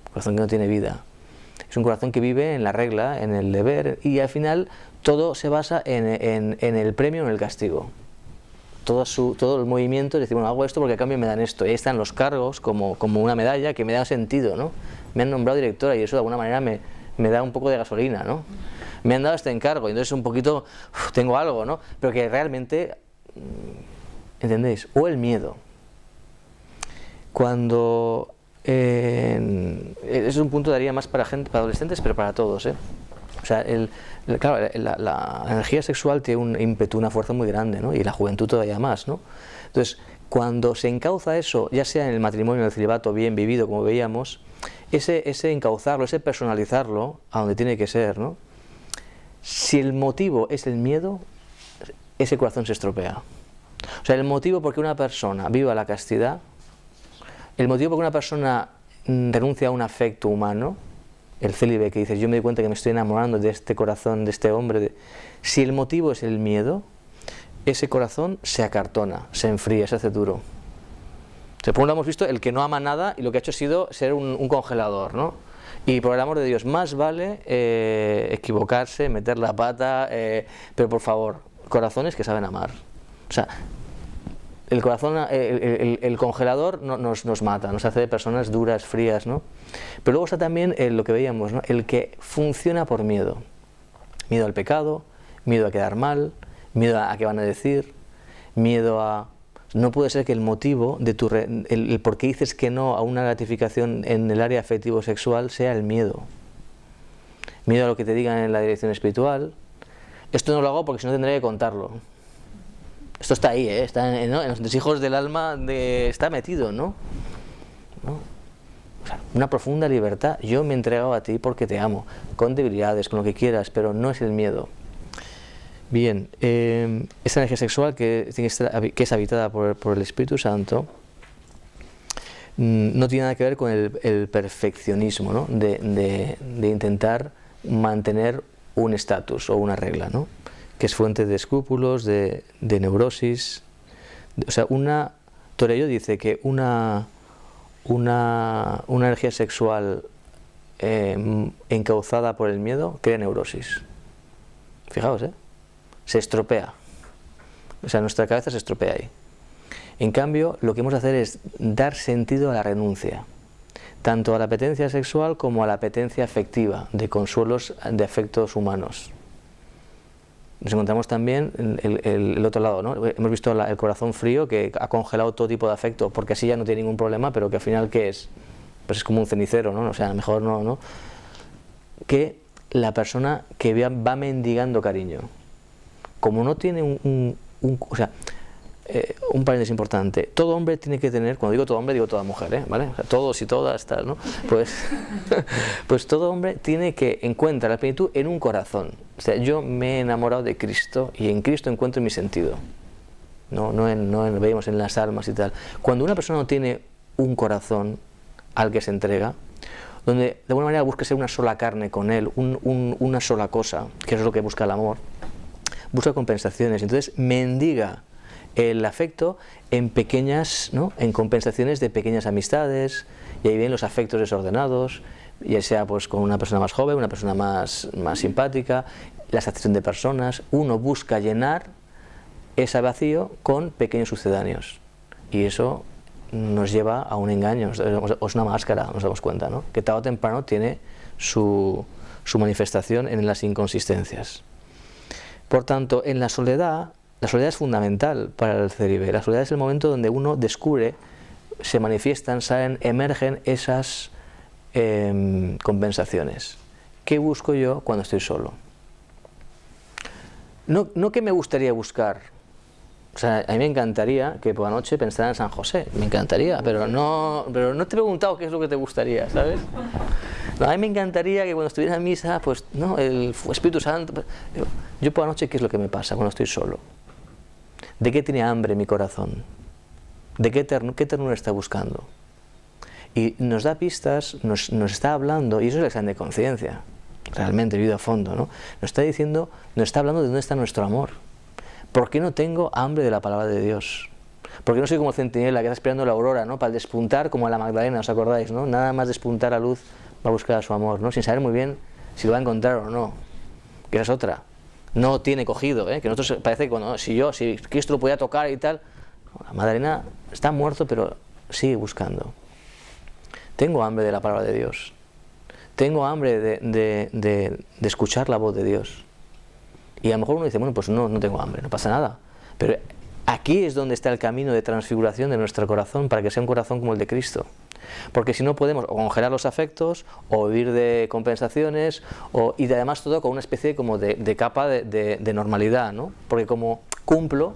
un corazón que no tiene vida. Es un corazón que vive en la regla, en el deber, y al final todo se basa en el premio o en el castigo. Todo el movimiento es decir, bueno, hago esto porque a cambio me dan esto. Y ahí están los cargos como una medalla que me da sentido, ¿no? Me han nombrado directora y eso de alguna manera me da un poco de gasolina, ¿no? Me han dado este encargo y entonces un poquito tengo algo, ¿no? Pero que realmente, ¿entendéis? O el miedo. Cuando es un punto daría más para gente, para adolescentes, pero para todos, ¿eh? O sea, claro, la energía sexual tiene un ímpetu, una fuerza muy grande, ¿no? Y la juventud todavía más, ¿no? Entonces, cuando se encauza eso, ya sea en el matrimonio, en el celibato bien vivido, como veíamos, ese encauzarlo, ese personalizarlo a donde tiene que ser, ¿no? Si el motivo es el miedo, ese corazón se estropea. O sea, el motivo por que una persona viva la castidad, el motivo por que una persona renuncia a un afecto humano, el célibe que dice, yo me doy cuenta que me estoy enamorando de este corazón, de este hombre, si el motivo es el miedo, ese corazón se acartona, se enfría, se hace duro. Por un lado hemos visto el que no ama nada y lo que ha hecho ha sido ser un congelador, ¿no? Y por el amor de Dios, más vale equivocarse, meter la pata, pero por favor, corazones que saben amar. O sea, el corazón, el congelador nos mata, nos hace de personas duras, frías, ¿no? Pero luego está también lo que veíamos, ¿no? El que funciona por miedo. Miedo al pecado, miedo a quedar mal, miedo a qué van a decir, miedo a... No puede ser que el motivo de el por qué dices que no a una gratificación en el área afectivo-sexual sea el miedo. Miedo a lo que te digan en la dirección espiritual. Esto no lo hago porque si no tendré que contarlo. Esto está ahí, está en los entresijos del alma, está metido, ¿no? O sea, una profunda libertad. Yo me he entregado a ti porque te amo, con debilidades, con lo que quieras, pero no es el miedo. Bien, esta energía sexual que es habitada por el Espíritu Santo no tiene nada que ver con el perfeccionismo, ¿no? de intentar mantener un estatus o una regla, ¿no? Que es fuente de escrúpulos, de neurosis. O sea, Torello dice que una energía sexual encauzada por el miedo crea neurosis. Fijaos, se estropea. O sea, nuestra cabeza se estropea ahí. En cambio, lo que hemos de hacer es dar sentido a la renuncia, tanto a la apetencia sexual como a la apetencia afectiva, de consuelos de afectos humanos. Nos encontramos también el otro lado, ¿no? Hemos visto el corazón frío que ha congelado todo tipo de afecto, porque así ya no tiene ningún problema, pero que al final, ¿qué es? Pues es como un cenicero, ¿no? O sea, mejor no. Que la persona que va mendigando cariño, como no tiene un paréntesis importante, todo hombre tiene que tener, cuando digo todo hombre digo toda mujer, ¿vale? O sea, todos y todas, tal, ¿no? Pues todo hombre tiene que encontrar la plenitud en un corazón. O sea, yo me he enamorado de Cristo y en Cristo encuentro mi sentido. No veíamos en las almas y tal. Cuando una persona no tiene un corazón al que se entrega, donde de alguna manera busca ser una sola carne con él, una sola cosa, que es lo que busca el amor, busca compensaciones, entonces mendiga el afecto en pequeñas, ¿no? En compensaciones de pequeñas amistades, y ahí vienen los afectos desordenados, ya sea pues con una persona más joven, una persona más simpática, la atracción de personas. Uno busca llenar ese vacío con pequeños sucedáneos, y eso nos lleva a un engaño, o es una máscara, nos damos cuenta, ¿no? Que tarde o temprano tiene su manifestación en las inconsistencias. Por tanto, en la soledad es fundamental para el célibe. La soledad es el momento donde uno descubre, se manifiestan, emergen esas compensaciones. ¿Qué busco yo cuando estoy solo? No que me gustaría buscar. O sea, a mí me encantaría que por la noche pensara en San José, me encantaría, pero no te he preguntado qué es lo que te gustaría, ¿sabes? No, a mí me encantaría que cuando estuviera en misa, pues, no, el Espíritu Santo... Yo por la noche, ¿qué es lo que me pasa cuando estoy solo? ¿De qué tiene hambre mi corazón? ¿De qué ternura está buscando? Y nos da pistas, nos está hablando, y eso es el examen de conciencia, realmente, vivido a fondo, ¿no? Nos está hablando de dónde está nuestro amor. ¿Por qué no tengo hambre de la palabra de Dios? ¿Por qué no soy como el centinela que está esperando la aurora, ¿no? Para despuntar como a la Magdalena, ¿os acordáis, no? Nada más despuntar a luz va a buscar a su amor, ¿no? Sin saber muy bien si lo va a encontrar o no. Que esa es otra. No tiene cogido, ¿eh? Que nosotros parece que si Cristo lo podía tocar y tal... La Magdalena está muerto, pero sigue buscando. Tengo hambre de la palabra de Dios. Tengo hambre de escuchar la voz de Dios. Y a lo mejor uno dice, bueno, pues no tengo hambre, no pasa nada. Pero aquí es donde está el camino de transfiguración de nuestro corazón para que sea un corazón como el de Cristo. Porque si no podemos o congelar los afectos, o vivir de compensaciones, y además todo con una especie como de capa de normalidad, ¿no? Porque como cumplo,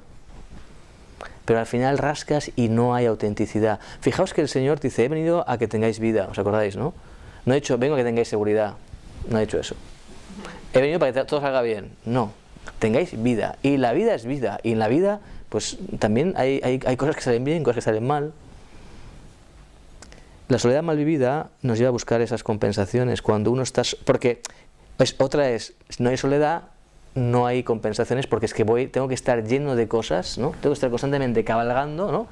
pero al final rascas y no hay autenticidad. Fijaos que el Señor dice, he venido a que tengáis vida, ¿os acordáis, no? No he dicho, vengo a que tengáis seguridad, no he dicho eso. He venido para que todo salga bien, no. Tengáis vida, y la vida es vida, y en la vida pues también hay cosas que salen bien, cosas que salen mal. La soledad mal vivida nos lleva a buscar esas compensaciones cuando uno está... Porque no hay soledad, no hay compensaciones, porque es que tengo que estar lleno de cosas, ¿no? Tengo que estar constantemente cabalgando, ¿no?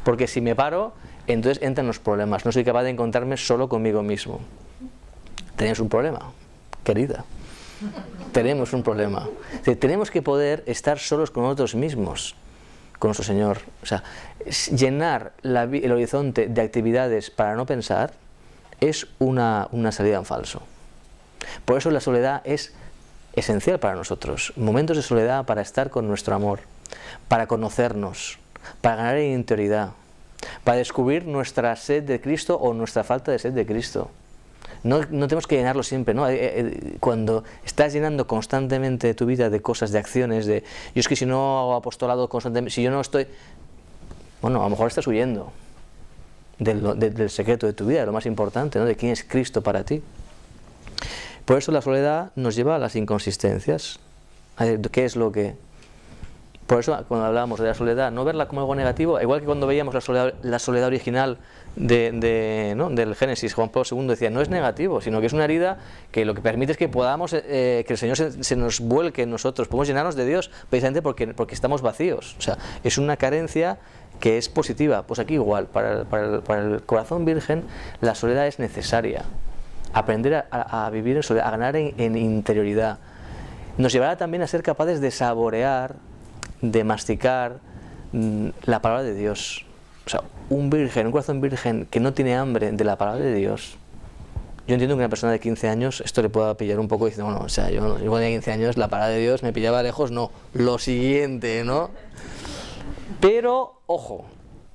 Porque si me paro, entonces entran los problemas. No soy capaz de encontrarme solo conmigo mismo. Tenemos un problema, querida. Tenemos un problema. Tenemos que poder estar solos con nosotros mismos, con nuestro Señor. O sea, llenar el horizonte de actividades para no pensar es una salida en falso. Por eso la soledad es esencial para nosotros. Momentos de soledad para estar con nuestro amor, para conocernos, para ganar en interioridad, para descubrir nuestra sed de Cristo o nuestra falta de sed de Cristo. No tenemos que llenarlo siempre, ¿no? Cuando estás llenando constantemente tu vida de cosas, de acciones, yo es que si no hago apostolado constantemente, si yo no estoy... Bueno, a lo mejor estás huyendo del secreto de tu vida, de lo más importante, ¿no? De quién es Cristo para ti. Por eso la soledad nos lleva a las inconsistencias. ¿Qué es lo que...? Por eso cuando hablábamos de la soledad, no verla como algo negativo, igual que cuando veíamos la soledad original del Génesis, Juan Pablo II decía, no es negativo, sino que es una herida que lo que permite es que podamos, que el Señor se nos vuelque en nosotros, podemos llenarnos de Dios, precisamente porque estamos vacíos. O sea, es una carencia que es positiva. Pues aquí igual, para el corazón virgen, la soledad es necesaria. Aprender a vivir en soledad, a ganar en interioridad. Nos llevará también a ser capaces de saborear, de masticar la palabra de Dios. O sea, un corazón virgen que no tiene hambre de la palabra de Dios. Yo entiendo que una persona de 15 años esto le pueda pillar un poco y decir, bueno, o sea, yo cuando tenía 15 años la palabra de Dios me pillaba lejos, no, lo siguiente, ¿no? Pero, ojo,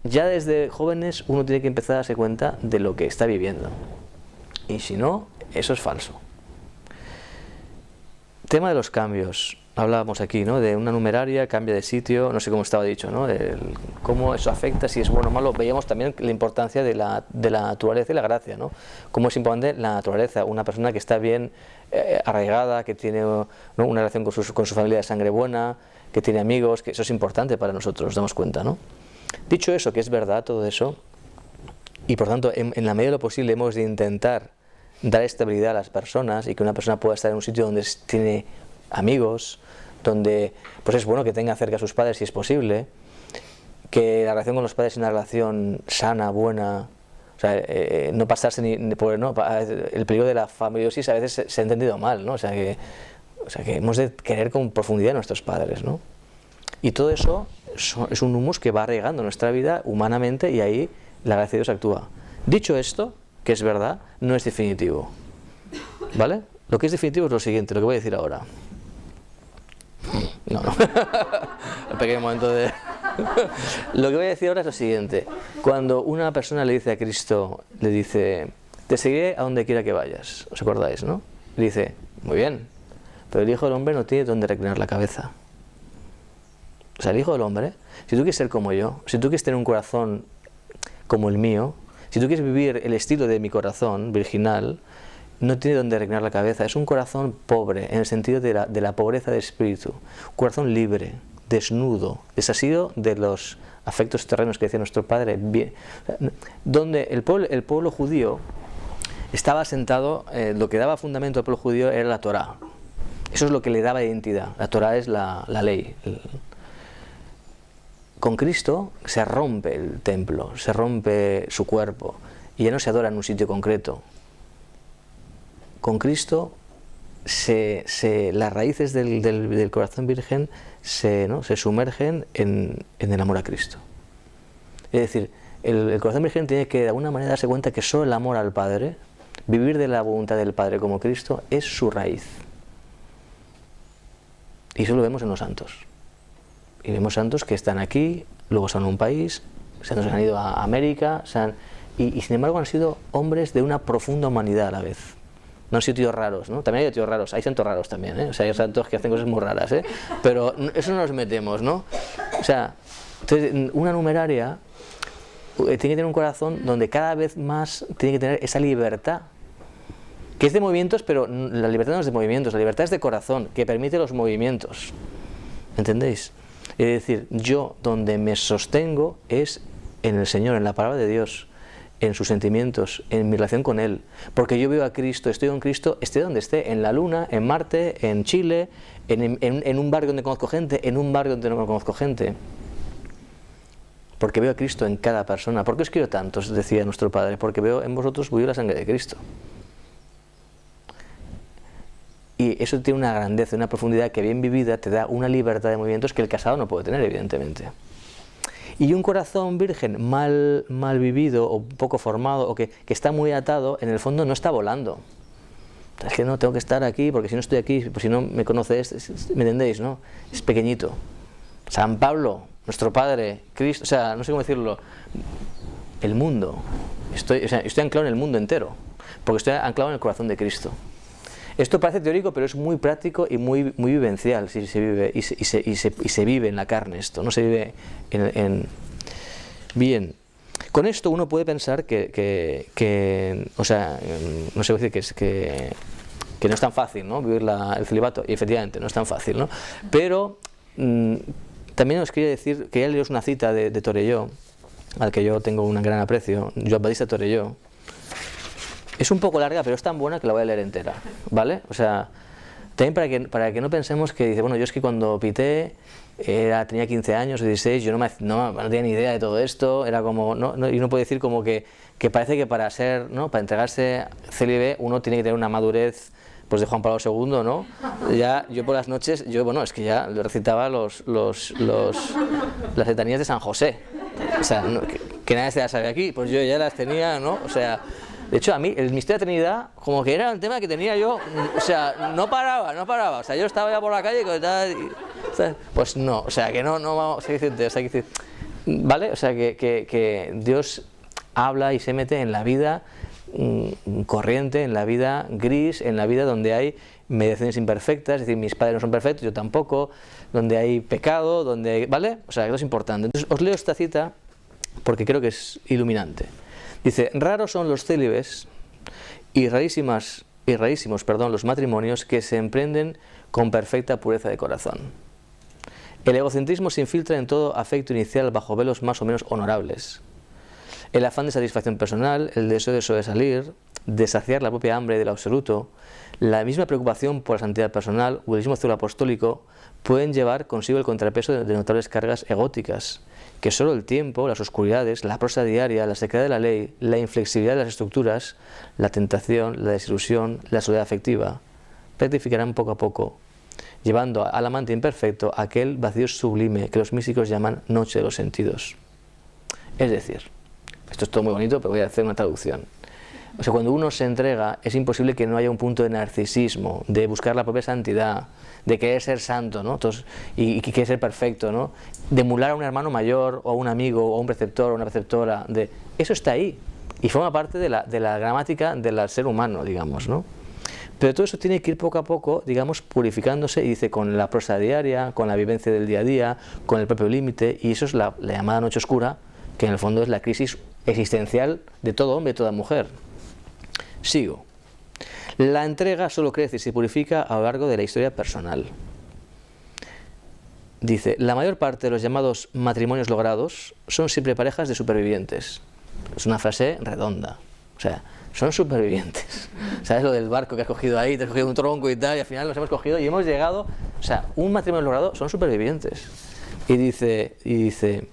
ya desde jóvenes uno tiene que empezar a darse cuenta de lo que está viviendo. Y si no, eso es falso. Tema de los cambios. Hablábamos aquí, ¿no? De una numeraria, cambia de sitio, no sé cómo estaba dicho, ¿no? Cómo eso afecta, si es bueno o malo. Veíamos también la importancia de la naturaleza y la gracia, ¿no? Cómo es importante la naturaleza. Una persona que está bien arraigada, que tiene, ¿no? una relación con su familia de sangre buena, que tiene amigos, que eso es importante para nosotros, nos damos cuenta, ¿no? Dicho eso, que es verdad todo eso, y por tanto, en la medida de lo posible hemos de intentar dar estabilidad a las personas y que una persona pueda estar en un sitio donde tiene amigos, donde pues es bueno que tenga cerca a sus padres si es posible, que la relación con los padres sea una relación sana, buena, o sea, no pasarse el peligro de la familiosis a veces se ha entendido mal, ¿no? O sea que hemos de querer con profundidad a nuestros padres, ¿no? Y todo eso es un humus que va regando nuestra vida humanamente y ahí la gracia de Dios actúa. Dicho esto, que es verdad, no es definitivo, ¿vale? Lo que es definitivo es lo siguiente, lo que voy a decir ahora. No. Un pequeño momento de... Lo que voy a decir ahora es lo siguiente. Cuando una persona le dice a Cristo, le dice, te seguiré a donde quiera que vayas. ¿Os acordáis, no? Le dice, muy bien, pero el Hijo del Hombre no tiene donde reclinar la cabeza. O sea, el Hijo del Hombre si tú quieres ser como yo, si tú quieres tener un corazón como el mío, si tú quieres vivir el estilo de mi corazón virginal, no tiene donde reclinar la cabeza. Es un corazón pobre, en el sentido de la pobreza de espíritu. Un corazón libre, desnudo, desasido de los afectos terrenos que decía nuestro padre. Bien, donde el pueblo judío estaba asentado, lo que daba fundamento al pueblo judío era la Torá. Eso es lo que le daba identidad. La Torá es la ley. Con Cristo se rompe el templo, se rompe su cuerpo y ya no se adora en un sitio concreto. Con Cristo las raíces del corazón virgen se sumergen en el amor a Cristo. Es decir, el corazón virgen tiene que de alguna manera darse cuenta que solo el amor al Padre, vivir de la voluntad del Padre como Cristo, es su raíz. Y eso lo vemos en los santos. Y vemos santos que están aquí, luego son un país, santos que han ido a América, y sin embargo han sido hombres de una profunda humanidad a la vez. No han sido tíos raros, ¿no? También hay tíos raros, hay santos raros también, ¿eh? O sea, hay santos que hacen cosas muy raras, ¿eh? Pero eso no nos metemos, ¿no? O sea, entonces, una numeraria tiene que tener un corazón donde cada vez más tiene que tener esa libertad, que es de movimientos, pero la libertad no es de movimientos, la libertad es de corazón, que permite los movimientos. ¿Entendéis? Es decir, yo donde me sostengo es en el Señor, en la palabra de Dios, en sus sentimientos, en mi relación con Él. Porque yo veo a Cristo, estoy con Cristo, esté donde esté, en la Luna, en Marte, en Chile, en un barrio donde conozco gente, en un barrio donde no conozco gente. Porque veo a Cristo en cada persona. ¿Por qué os quiero tanto?, decía nuestro Padre. Porque veo en vosotros la sangre de Cristo. Y eso tiene una grandeza, una profundidad que bien vivida te da una libertad de movimientos que el casado no puede tener, evidentemente. Y un corazón virgen mal vivido o poco formado o que está muy atado, en el fondo no está volando. Es que no, tengo que estar aquí porque si no estoy aquí, pues si no me conoces, ¿me entendéis, no? Es pequeñito. San Pablo, nuestro Padre, Cristo, o sea, no sé cómo decirlo, el mundo. Estoy anclado en el mundo entero, porque estoy anclado en el corazón de Cristo. Esto parece teórico, pero es muy práctico y muy vivencial, si se vive, y se vive en la carne esto, no se vive Bien, con esto uno puede pensar que o sea, no sé decir que no es tan fácil, ¿no?, vivir el celibato, y efectivamente no es tan fácil, ¿no? Pero también os quería decir, quería leeros una cita de Torelló, al que yo tengo un gran aprecio, Joan Batista Torelló. Es un poco larga, pero es tan buena que la voy a leer entera, ¿vale? O sea, también para que no pensemos que dice, bueno, yo es que cuando pité tenía 15 años o 16, yo no tenía ni idea de todo esto, era como, y uno puede decir como que parece que para ser, ¿no?, para entregarse célibe uno tiene que tener una madurez pues de Juan Pablo II, ¿no? Ya yo por las noches, es que ya recitaba las letanías de San José, o sea, que nadie se las sabe aquí, pues yo ya las tenía, ¿no? O sea, de hecho, a mí el misterio de la Trinidad, como que era un tema que tenía yo, o sea, no paraba, o sea, yo estaba ya por la calle y pues no, o sea, que no vamos a decir, ¿vale? O sea, que Dios habla y se mete en la vida corriente, en la vida gris, en la vida donde hay mediaciones imperfectas, es decir, mis padres no son perfectos, yo tampoco, donde hay pecado, ¿vale? O sea, que eso es importante. Entonces, os leo esta cita porque creo que es iluminante. Dice, raros son los célibes y rarísimos los matrimonios que se emprenden con perfecta pureza de corazón. El egocentrismo se infiltra en todo afecto inicial bajo velos más o menos honorables. El afán de satisfacción personal, el deseo de sobresalir, de saciar la propia hambre del absoluto, la misma preocupación por la santidad personal o el mismo celo apostólico pueden llevar consigo el contrapeso de notables cargas egóticas, que solo el tiempo, las oscuridades, la prosa diaria, la sequedad de la ley, la inflexibilidad de las estructuras, la tentación, la desilusión, la soledad afectiva, rectificarán poco a poco, llevando al amante imperfecto a aquel vacío sublime que los místicos llaman noche de los sentidos. Es decir, esto es todo muy bonito, pero voy a hacer una traducción. O sea, cuando uno se entrega, es imposible que no haya un punto de narcisismo, de buscar la propia santidad, de querer ser santo, ¿no? Entonces, y querer ser perfecto, ¿no? De emular a un hermano mayor, o a un amigo, o a un preceptor, o una preceptora. Eso está ahí, y forma parte de la gramática del ser humano, digamos, ¿no? Pero todo eso tiene que ir poco a poco, digamos, purificándose, y dice, con la prosa diaria, con la vivencia del día a día, con el propio límite, y eso es la llamada noche oscura, que en el fondo es la crisis existencial de todo hombre y toda mujer. Sigo. La entrega solo crece y se purifica a lo largo de la historia personal. Dice, la mayor parte de los llamados matrimonios logrados son siempre parejas de supervivientes. Es una frase redonda. O sea, son supervivientes. ¿Sabes lo del barco que has cogido ahí? Te has cogido un tronco y tal, y al final nos hemos cogido y hemos llegado. O sea, un matrimonio logrado son supervivientes. Y dice,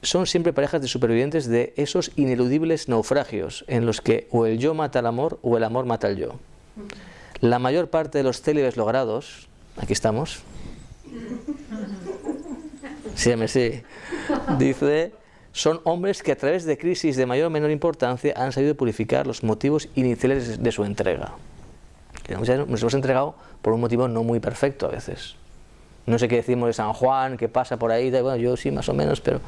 son siempre parejas de supervivientes de esos ineludibles naufragios en los que o el yo mata al amor o el amor mata al yo. La mayor parte de los célibes logrados, aquí estamos. Sí, dice, son hombres que a través de crisis de mayor o menor importancia han sabido purificar los motivos iniciales de su entrega. Nos hemos entregado por un motivo no muy perfecto a veces. No sé qué decimos de San Juan, qué pasa por ahí, bueno, yo sí más o menos, pero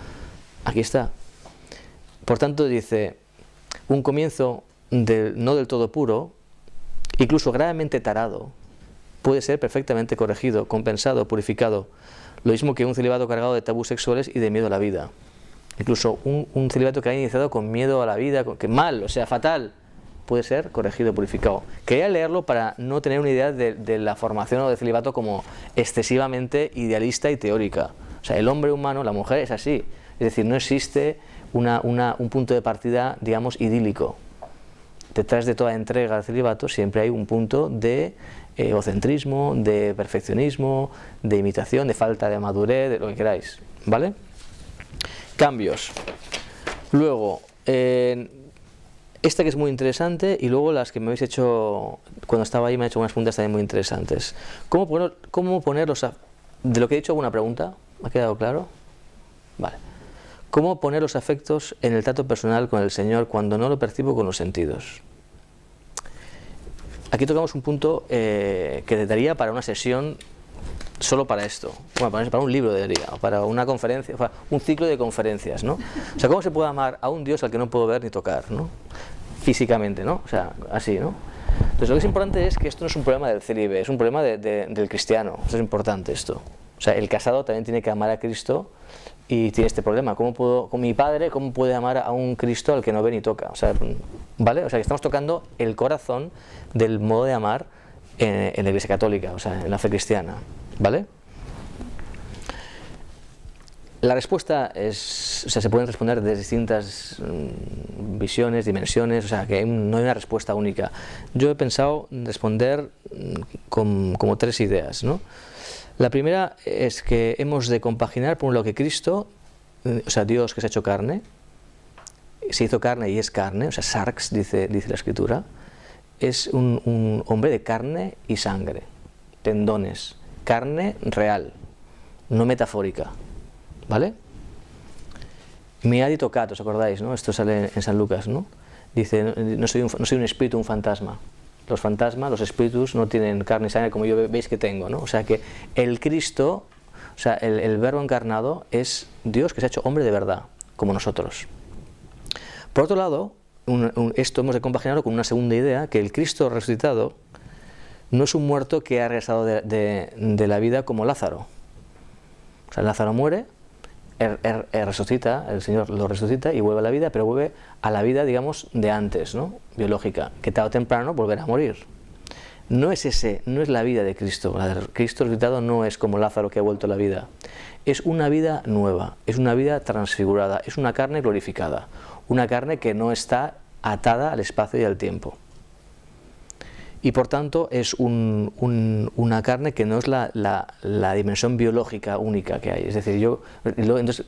aquí está. Por tanto dice, un comienzo no del todo puro, incluso gravemente tarado, puede ser perfectamente corregido, compensado, purificado. Lo mismo que un celibato cargado de tabús sexuales y de miedo a la vida. Incluso un celibato que ha iniciado con miedo a la vida, que mal, o sea, fatal, puede ser corregido, purificado. Quería leerlo para no tener una idea de la formación o del celibato como excesivamente idealista y teórica. O sea, el hombre humano, la mujer es así. Es decir, no existe un punto de partida, digamos, idílico. Detrás de toda entrega al celibato siempre hay un punto de egocentrismo, de perfeccionismo, de imitación, de falta de madurez, de lo que queráis, ¿vale? Cambios. Luego, esta que es muy interesante, y luego las que me habéis hecho, cuando estaba ahí me he hecho unas preguntas también muy interesantes. ¿Cómo poner los... De lo que he dicho, ¿alguna pregunta? ¿Me ha quedado claro? Vale. ¿Cómo poner los afectos en el trato personal con el Señor cuando no lo percibo con los sentidos? Aquí tocamos un punto que daría para una sesión solo para esto, bueno, para un libro debería, o para una conferencia, para un ciclo de conferencias, ¿no? O sea, ¿cómo se puede amar a un Dios al que no puedo ver ni tocar, ¿no? Físicamente, ¿no? O sea, así, ¿no? Entonces lo que es importante es que esto no es un problema del célibe, es un problema del cristiano. Eso es importante esto. O sea, el casado también tiene que amar a Cristo y tiene este problema. ¿Cómo puedo, con mi padre, cómo puede amar a un Cristo al que no ve ni toca? O sea, ¿vale? O sea, que estamos tocando el corazón del modo de amar en la Iglesia Católica, o sea, en la fe cristiana, ¿vale? La respuesta es, o sea, se pueden responder de distintas visiones, dimensiones, o sea, que no hay una respuesta única. Yo he pensado responder como tres ideas, ¿no? La primera es que hemos de compaginar, por un lado, que Cristo, o sea, Dios que se ha hecho carne, se hizo carne y es carne, o sea, sarx, dice la Escritura, es un hombre de carne y sangre, tendones, carne real, no metafórica, ¿vale? Miad y tocad, ¿os acordáis, no? Esto sale en San Lucas, ¿no? Dice, no soy un espíritu, un fantasma. Los fantasmas, los espíritus no tienen carne y sangre como yo veis que tengo, ¿no? O sea que el Cristo, o sea, el Verbo encarnado es Dios que se ha hecho hombre de verdad, como nosotros. Por otro lado, esto hemos de compaginarlo con una segunda idea, que el Cristo resucitado no es un muerto que ha regresado de la vida como Lázaro. O sea, Lázaro muere, resucita, el Señor lo resucita y vuelve a la vida, pero vuelve a la vida, digamos, de antes, ¿no? Biológica, que tarde o temprano volverá a morir. No es la vida de Cristo. La de Cristo resucitado no es como Lázaro que ha vuelto a la vida. Es una vida nueva, es una vida transfigurada, es una carne glorificada, una carne que no está atada al espacio y al tiempo. Y por tanto es una carne que no es la dimensión biológica única que hay. Es decir, entonces,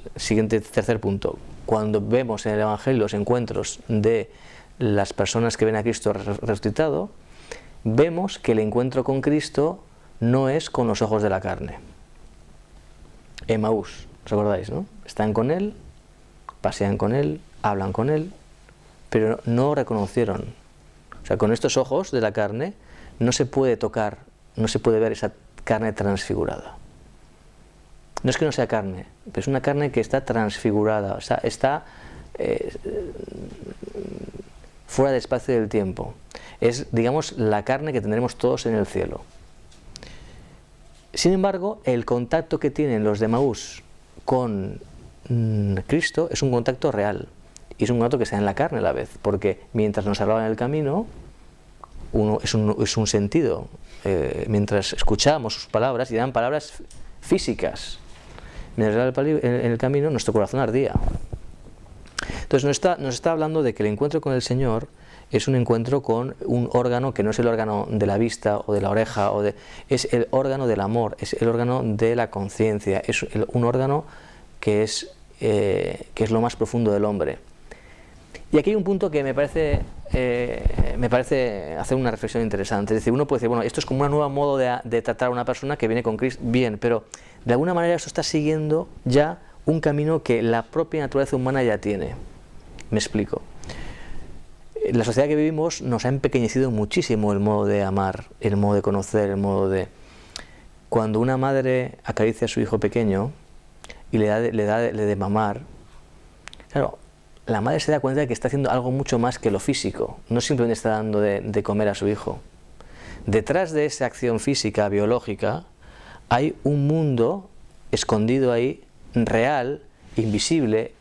tercer punto, cuando vemos en el Evangelio los encuentros de las personas que ven a Cristo resucitado, vemos que el encuentro con Cristo no es con los ojos de la carne. Emaús, ¿os acordáis, no? Están con Él, pasean con Él, hablan con Él, pero no reconocieron. O sea, con estos ojos de la carne no se puede tocar, no se puede ver esa carne transfigurada. No es que no sea carne, pero es una carne que está transfigurada, o sea, está fuera del espacio y del tiempo. Es, digamos, la carne que tendremos todos en el cielo. Sin embargo, el contacto que tienen los de Emaús con Cristo es un contacto real. Y es un contacto que está en la carne a la vez, porque mientras nos hablaban en el camino, es un sentido. Mientras escuchábamos sus palabras, y eran palabras físicas, mientras en el camino nuestro corazón ardía. Entonces nos está hablando de que el encuentro con el Señor es un encuentro con un órgano que no es el órgano de la vista o de la oreja, es el órgano del amor, es el órgano de la conciencia, es un órgano que es lo más profundo del hombre. Y aquí hay un punto que me parece hacer una reflexión interesante. Es decir, uno puede decir, bueno, esto es como un nuevo modo de tratar a una persona que viene con Cristo. Bien, pero de alguna manera esto está siguiendo ya un camino que la propia naturaleza humana ya tiene. Me explico. La sociedad que vivimos nos ha empequeñecido muchísimo el modo de amar, el modo de conocer, el modo de... Cuando una madre acaricia a su hijo pequeño y le da de mamar, claro, la madre se da cuenta de que está haciendo algo mucho más que lo físico, no simplemente está dando de comer a su hijo. Detrás de esa acción física, biológica, hay un mundo escondido ahí, real, invisible,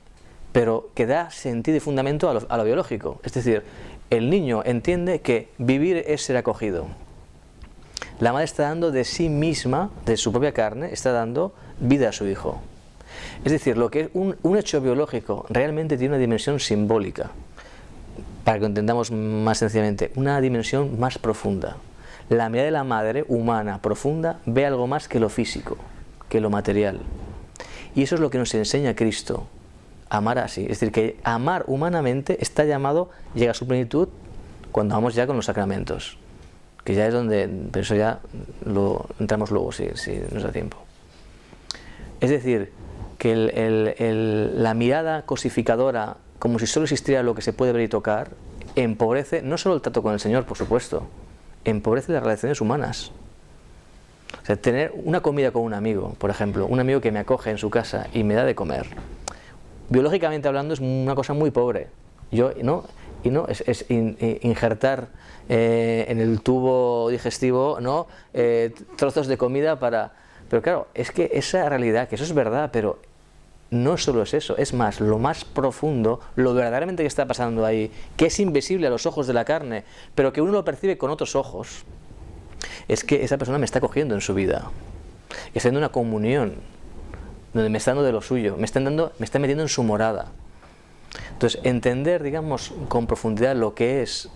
pero que da sentido y fundamento a lo biológico. Es decir, el niño entiende que vivir es ser acogido. La madre está dando de sí misma, de su propia carne, está dando vida a su hijo. Es decir, lo que es un hecho biológico realmente tiene una dimensión simbólica, para que lo entendamos más sencillamente, una dimensión más profunda. La mirada de la madre humana profunda ve algo más que lo físico, que lo material. Y eso es lo que nos enseña Cristo, amar así. Es decir, que amar humanamente está llamado, llega a su plenitud cuando vamos ya con los sacramentos, que ya es donde, pero eso ya lo entramos luego si nos da tiempo. Es decir, que la mirada cosificadora, como si solo existiera lo que se puede ver y tocar, empobrece no solo el trato con el Señor, por supuesto, empobrece las relaciones humanas. O sea, tener una comida con un amigo, por ejemplo, un amigo que me acoge en su casa y me da de comer, biológicamente hablando es una cosa muy pobre. Es injertar en el tubo digestivo, ¿no? Trozos de comida para... Pero claro, es que esa realidad, que eso es verdad, pero no solo es eso, es más, lo más profundo, lo verdaderamente que está pasando ahí, que es invisible a los ojos de la carne, pero que uno lo percibe con otros ojos, es que esa persona me está cogiendo en su vida, está haciendo una comunión, donde me está dando de lo suyo, me está metiendo en su morada. Entonces, entender, digamos, con profundidad lo que es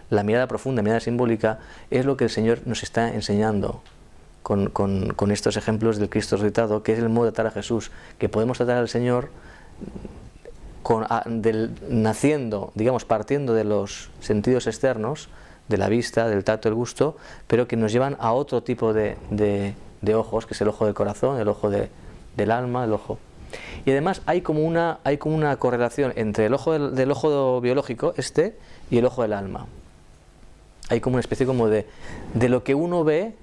la mirada profunda, la mirada simbólica, es lo que el Señor nos está enseñando con estos ejemplos del Cristo resucitado, que es el modo de tratar a Jesús, que podemos tratar al Señor naciendo, digamos, partiendo de los sentidos externos, de la vista, del tacto, del gusto, pero que nos llevan a otro tipo de ojos, que es el ojo del corazón, el ojo del alma, el ojo. Y además hay como una correlación entre el ojo del ojo biológico, y el ojo del alma. Hay como una especie como de lo que uno ve,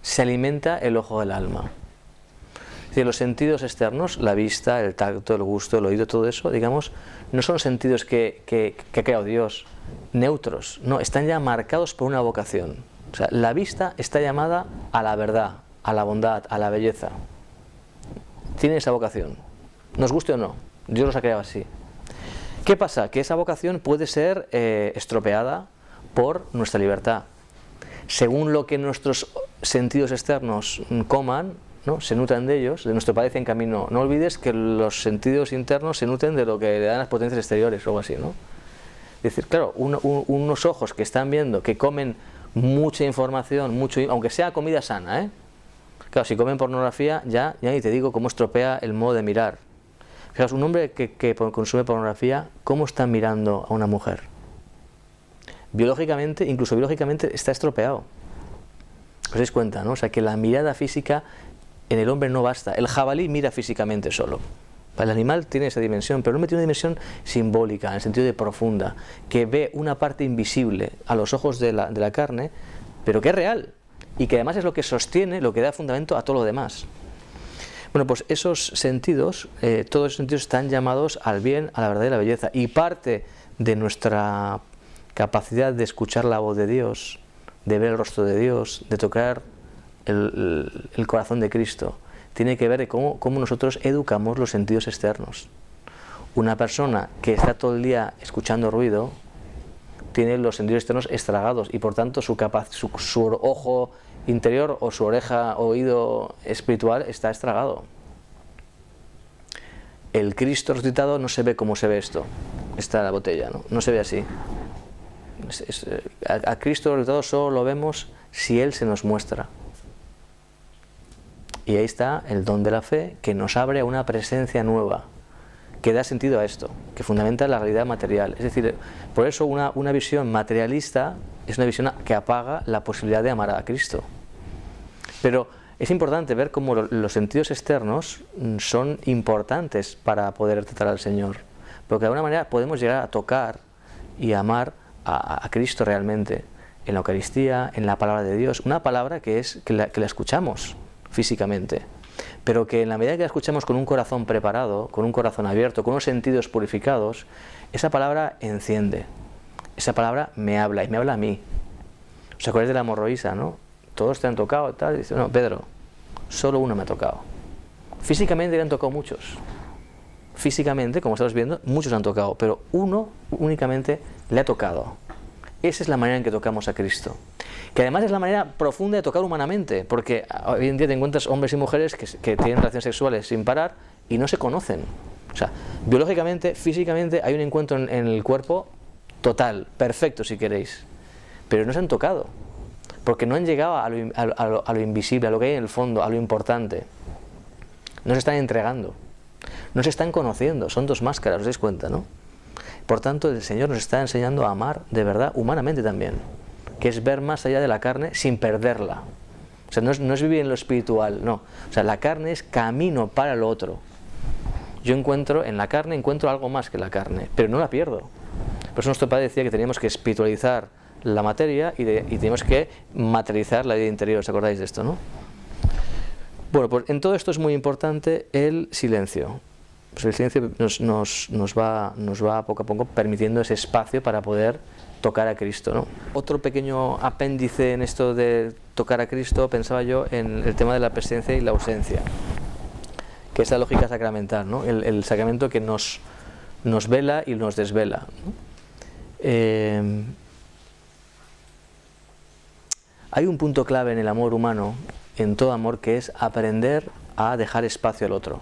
se alimenta el ojo del alma. Es decir, los sentidos externos, la vista, el tacto, el gusto, el oído, todo eso, digamos, no son sentidos que ha creado Dios, neutros, no, están ya marcados por una vocación. O sea, la vista está llamada a la verdad, a la bondad, a la belleza. Tiene esa vocación, nos guste o no, Dios los ha creado así. ¿Qué pasa? Que esa vocación puede ser estropeada por nuestra libertad. Según lo que nuestros sentidos externos coman, ¿no? Se nutran de ellos, de nuestro padre en camino. No olvides que los sentidos internos se nutren de lo que le dan las potencias exteriores o algo así, ¿no? Es decir, claro, unos ojos que están viendo, que comen mucha información, aunque sea comida sana, ¿eh? Claro, si comen pornografía, ya ni te digo cómo estropea el modo de mirar. Fijaos, un hombre que consume pornografía, ¿cómo está mirando a una mujer? Biológicamente, incluso biológicamente, está estropeado. ¿Os dais cuenta, no? O sea, que la mirada física en el hombre no basta. El jabalí mira físicamente solo. El animal tiene esa dimensión, pero el hombre tiene una dimensión simbólica, en el sentido de profunda, que ve una parte invisible a los ojos de la carne, pero que es real, y que además es lo que sostiene, lo que da fundamento a todo lo demás. Bueno, pues esos sentidos, todos esos sentidos están llamados al bien, a la verdad y a la belleza, y parte de nuestra capacidad de escuchar la voz de Dios, de ver el rostro de Dios, de tocar el corazón de Cristo, tiene que ver con cómo nosotros educamos los sentidos externos. Una persona que está todo el día escuchando ruido tiene los sentidos externos estragados y por tanto su ojo interior o su oreja, oído espiritual está estragado. El Cristo resucitado no se ve como se ve esto, está la botella, no se ve así. A Cristo resucitado solo lo vemos si Él se nos muestra. Y ahí está el don de la fe, que nos abre a una presencia nueva, que da sentido a esto, que fundamenta la realidad material. Es decir, por eso una visión materialista es una visión que apaga la posibilidad de amar a Cristo. Pero es importante ver cómo los sentidos externos son importantes para poder tratar al Señor, porque de alguna manera podemos llegar a tocar y amar a Cristo realmente, en la Eucaristía, en la palabra de Dios, una palabra que la escuchamos físicamente, pero que en la medida que la escuchamos con un corazón preparado, con un corazón abierto, con unos sentidos purificados, esa palabra enciende, esa palabra me habla y me habla a mí. ¿Os acordáis de la hemorroísa, no? Todos te han tocado, tal, y dice, no, Pedro, solo uno me ha tocado. Físicamente le han tocado muchos. Físicamente, como estamos viendo, muchos han tocado, pero uno únicamente le ha tocado. Esa es la manera en que tocamos a Cristo. Que además es la manera profunda de tocar humanamente, porque hoy en día te encuentras hombres y mujeres que tienen relaciones sexuales sin parar y no se conocen. O sea, biológicamente, físicamente hay un encuentro en el cuerpo total, perfecto si queréis, pero no se han tocado, porque no han llegado a lo invisible, a lo que hay en el fondo, a lo importante. No se están entregando, no se están conociendo, son dos máscaras, os dais cuenta, ¿no? Por tanto, el Señor nos está enseñando a amar de verdad, humanamente también, que es ver más allá de la carne sin perderla. O sea, no es vivir en lo espiritual, no. O sea, la carne es camino para lo otro. Yo en la carne encuentro algo más que la carne, pero no la pierdo. Por eso nuestro Padre decía que teníamos que espiritualizar la materia y teníamos que materializar la vida interior. ¿Os acordáis de esto, no? Bueno, pues en todo esto es muy importante el silencio. Pues el silencio nos va poco a poco permitiendo ese espacio para poder tocar a Cristo, ¿no? Otro pequeño apéndice en esto de tocar a Cristo, pensaba yo en el tema de la presencia y la ausencia, que es la lógica sacramental, ¿no? El sacramento que nos vela y nos desvela, ¿no? Hay un punto clave en el amor humano, en todo amor, que es aprender a dejar espacio al otro.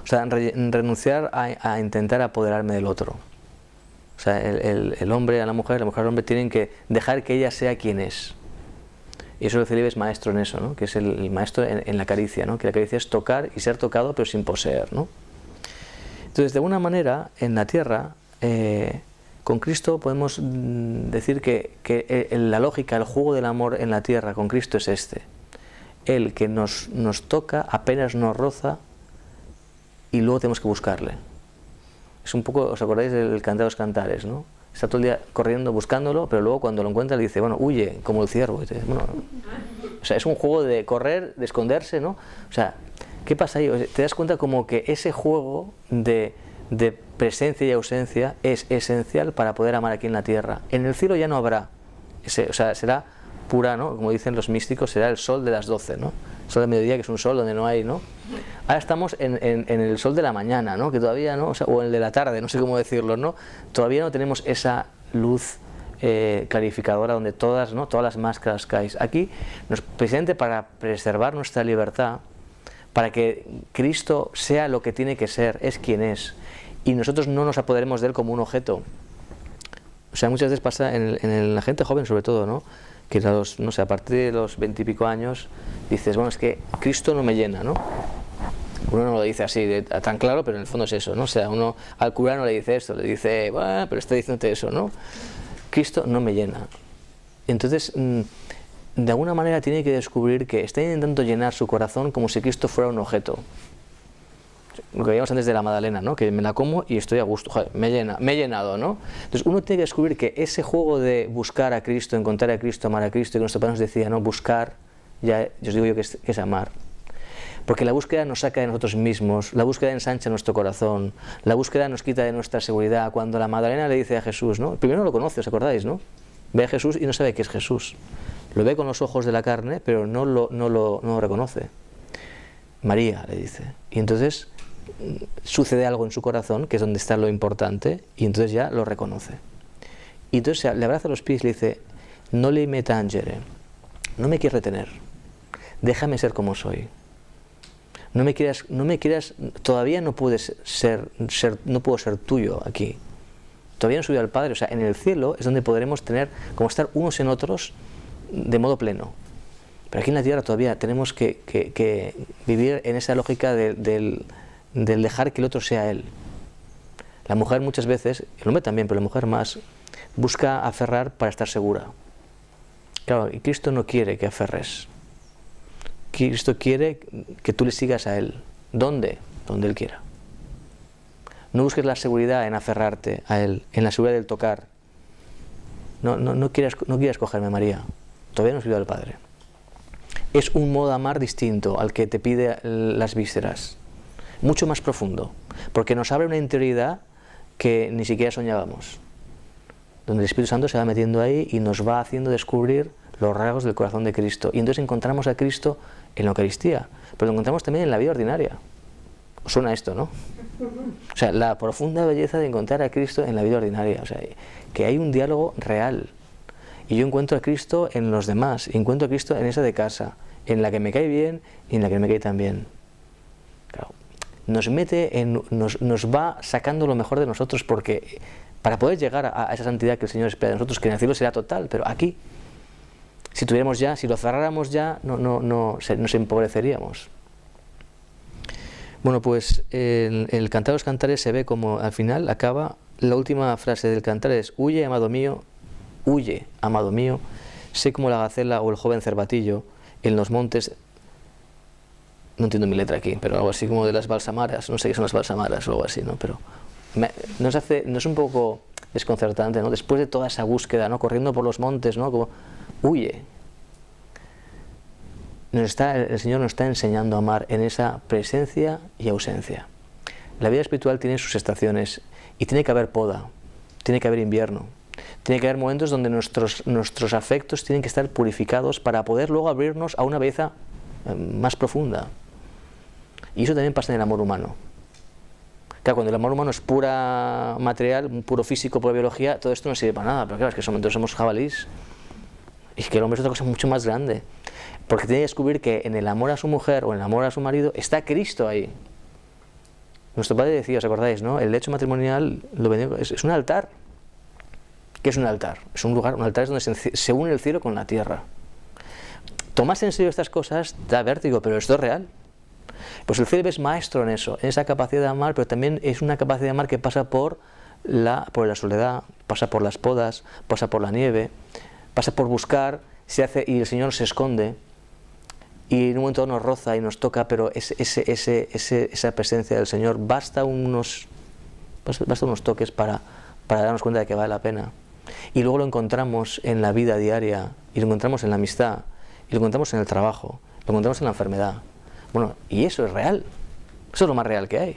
O sea, renunciar a intentar apoderarme del otro. O sea, el hombre a la mujer al hombre tienen que dejar que ella sea quien es. Y eso el Célibe es maestro en eso, ¿no? Que es el maestro en la caricia, ¿no? Que la caricia es tocar y ser tocado pero sin poseer, ¿no? Entonces, de alguna manera, en la tierra, con Cristo podemos decir que la lógica, el juego del amor en la tierra con Cristo es este. Él que nos toca, apenas nos roza, y luego tenemos que buscarle. Es un poco, ¿os acordáis del Cantar de los Cantares, no? Está todo el día corriendo, buscándolo, pero luego cuando lo encuentra le dice, bueno, huye, como el ciervo. Bueno, o sea, es un juego de correr, de esconderse, ¿no? O sea, ¿qué pasa ahí? O sea, te das cuenta como que ese juego de presencia y ausencia es esencial para poder amar aquí en la tierra. En el cielo ya no habrá, o sea, será pura, ¿no? Como dicen los místicos, será el sol de las 12, ¿no? El sol de mediodía, que es un sol donde no hay, ¿no? Ahora estamos en el sol de la mañana, ¿no? Que todavía, ¿no? O el de la tarde, no sé cómo decirlo, ¿no? Todavía no tenemos esa luz clarificadora donde todas las máscaras caen. Aquí, precisamente para preservar nuestra libertad, para que Cristo sea lo que tiene que ser, es quien es, y nosotros no nos apoderemos de Él como un objeto. O sea, muchas veces pasa en la gente joven sobre todo, ¿no? Que a partir de los 20 y pico años dices, bueno, es que Cristo no me llena, ¿no? Uno no lo dice así tan claro, pero en el fondo es eso, ¿no? O sea, uno al cura no le dice esto, le dice, bueno, pero está diciéndote eso, ¿no? Cristo no me llena. Entonces, de alguna manera tiene que descubrir que está intentando llenar su corazón como si Cristo fuera un objeto. Lo que veíamos antes de la Magdalena, ¿no? Que me la como y estoy a gusto, joder, me he llenado, ¿no? Entonces uno tiene que descubrir que ese juego de buscar a Cristo, encontrar a Cristo, amar a Cristo, que nuestro Padre nos decía, ¿no? Buscar, ya os digo yo que es amar. Porque la búsqueda nos saca de nosotros mismos, la búsqueda ensancha nuestro corazón, la búsqueda nos quita de nuestra seguridad. Cuando la Magdalena le dice a Jesús, ¿no? Primero no lo conoce, ¿os acordáis, no? Ve a Jesús y no sabe qué es Jesús. Lo ve con los ojos de la carne, pero no lo reconoce. María, le dice. Y entonces sucede algo en su corazón, que es donde está lo importante, y entonces ya lo reconoce. Y entonces le abraza los pies y le dice, no le me tangere, no me quieres retener, déjame ser como soy. No me quieras, todavía no puedes no puedo ser tuyo aquí. Todavía no he subido al Padre, o sea, en el cielo es donde podremos tener, como estar unos en otros de modo pleno. Pero aquí en la tierra todavía tenemos que vivir en esa lógica del dejar que el otro sea él. La mujer muchas veces, el hombre también, pero la mujer más, busca aferrar para estar segura. Claro, y Cristo no quiere que aferres. Cristo quiere que tú le sigas a Él. ¿Dónde? Donde Él quiera. No busques la seguridad en aferrarte a Él, en la seguridad del tocar. No quieras cogerme, María. Todavía no has subido al Padre. Es un modo de amar distinto al que te pide las vísceras. Mucho más profundo. Porque nos abre una interioridad que ni siquiera soñábamos. Donde el Espíritu Santo se va metiendo ahí y nos va haciendo descubrir los rasgos del corazón de Cristo. Y entonces encontramos a Cristo en la Eucaristía, pero lo encontramos también en la vida ordinaria. ¿Os suena esto, no? O sea, la profunda belleza de encontrar a Cristo en la vida ordinaria. O sea, que hay un diálogo real. Y yo encuentro a Cristo en los demás, y encuentro a Cristo en esa de casa, en la que me cae bien y en la que no me cae tan bien. Claro, nos va sacando lo mejor de nosotros, porque para poder llegar a esa santidad que el Señor espera de nosotros, que en el cielo será total, pero aquí, si lo cerráramos ya, nos empobreceríamos. Bueno, pues el Cantar de los Cantares se ve como al final acaba, la última frase del cantar es: huye, amado mío, sé como la gacela o el joven cervatillo en los montes. No entiendo mi letra aquí, pero algo así como de las balsamaras, no sé qué son las balsamaras o algo así, ¿no? Pero no es un poco desconcertante, ¿no? Después de toda esa búsqueda, ¿no? Corriendo por los montes, ¿no? Como, huye. El Señor nos está enseñando a amar en esa presencia y ausencia. La vida espiritual tiene sus estaciones y tiene que haber poda, tiene que haber invierno, tiene que haber momentos donde nuestros afectos tienen que estar purificados para poder luego abrirnos a una belleza más profunda. Y eso también pasa en el amor humano. Claro, cuando el amor humano es pura material, puro físico, pura biología, todo esto no sirve para nada. Pero claro, es que entonces somos jabalís. Y que el hombre es otra cosa mucho más grande. Porque tiene que descubrir que en el amor a su mujer o en el amor a su marido está Cristo ahí. Nuestro padre decía, ¿os acordáis, no? El lecho matrimonial es un altar. ¿Qué es un altar? Es un altar es donde se une el cielo con la tierra. Tomarse en serio estas cosas da vértigo, pero esto es real. Pues el célibe es maestro en eso, en esa capacidad de amar, pero también es una capacidad de amar que pasa por la soledad, pasa por las podas, pasa por la nieve, pasa por buscar, y el Señor se esconde, y en un momento nos roza y nos toca, pero esa presencia del Señor basta unos toques para darnos cuenta de que vale la pena. Y luego lo encontramos en la vida diaria, y lo encontramos en la amistad, y lo encontramos en el trabajo, lo encontramos en la enfermedad. Bueno, y eso es real, eso es lo más real que hay.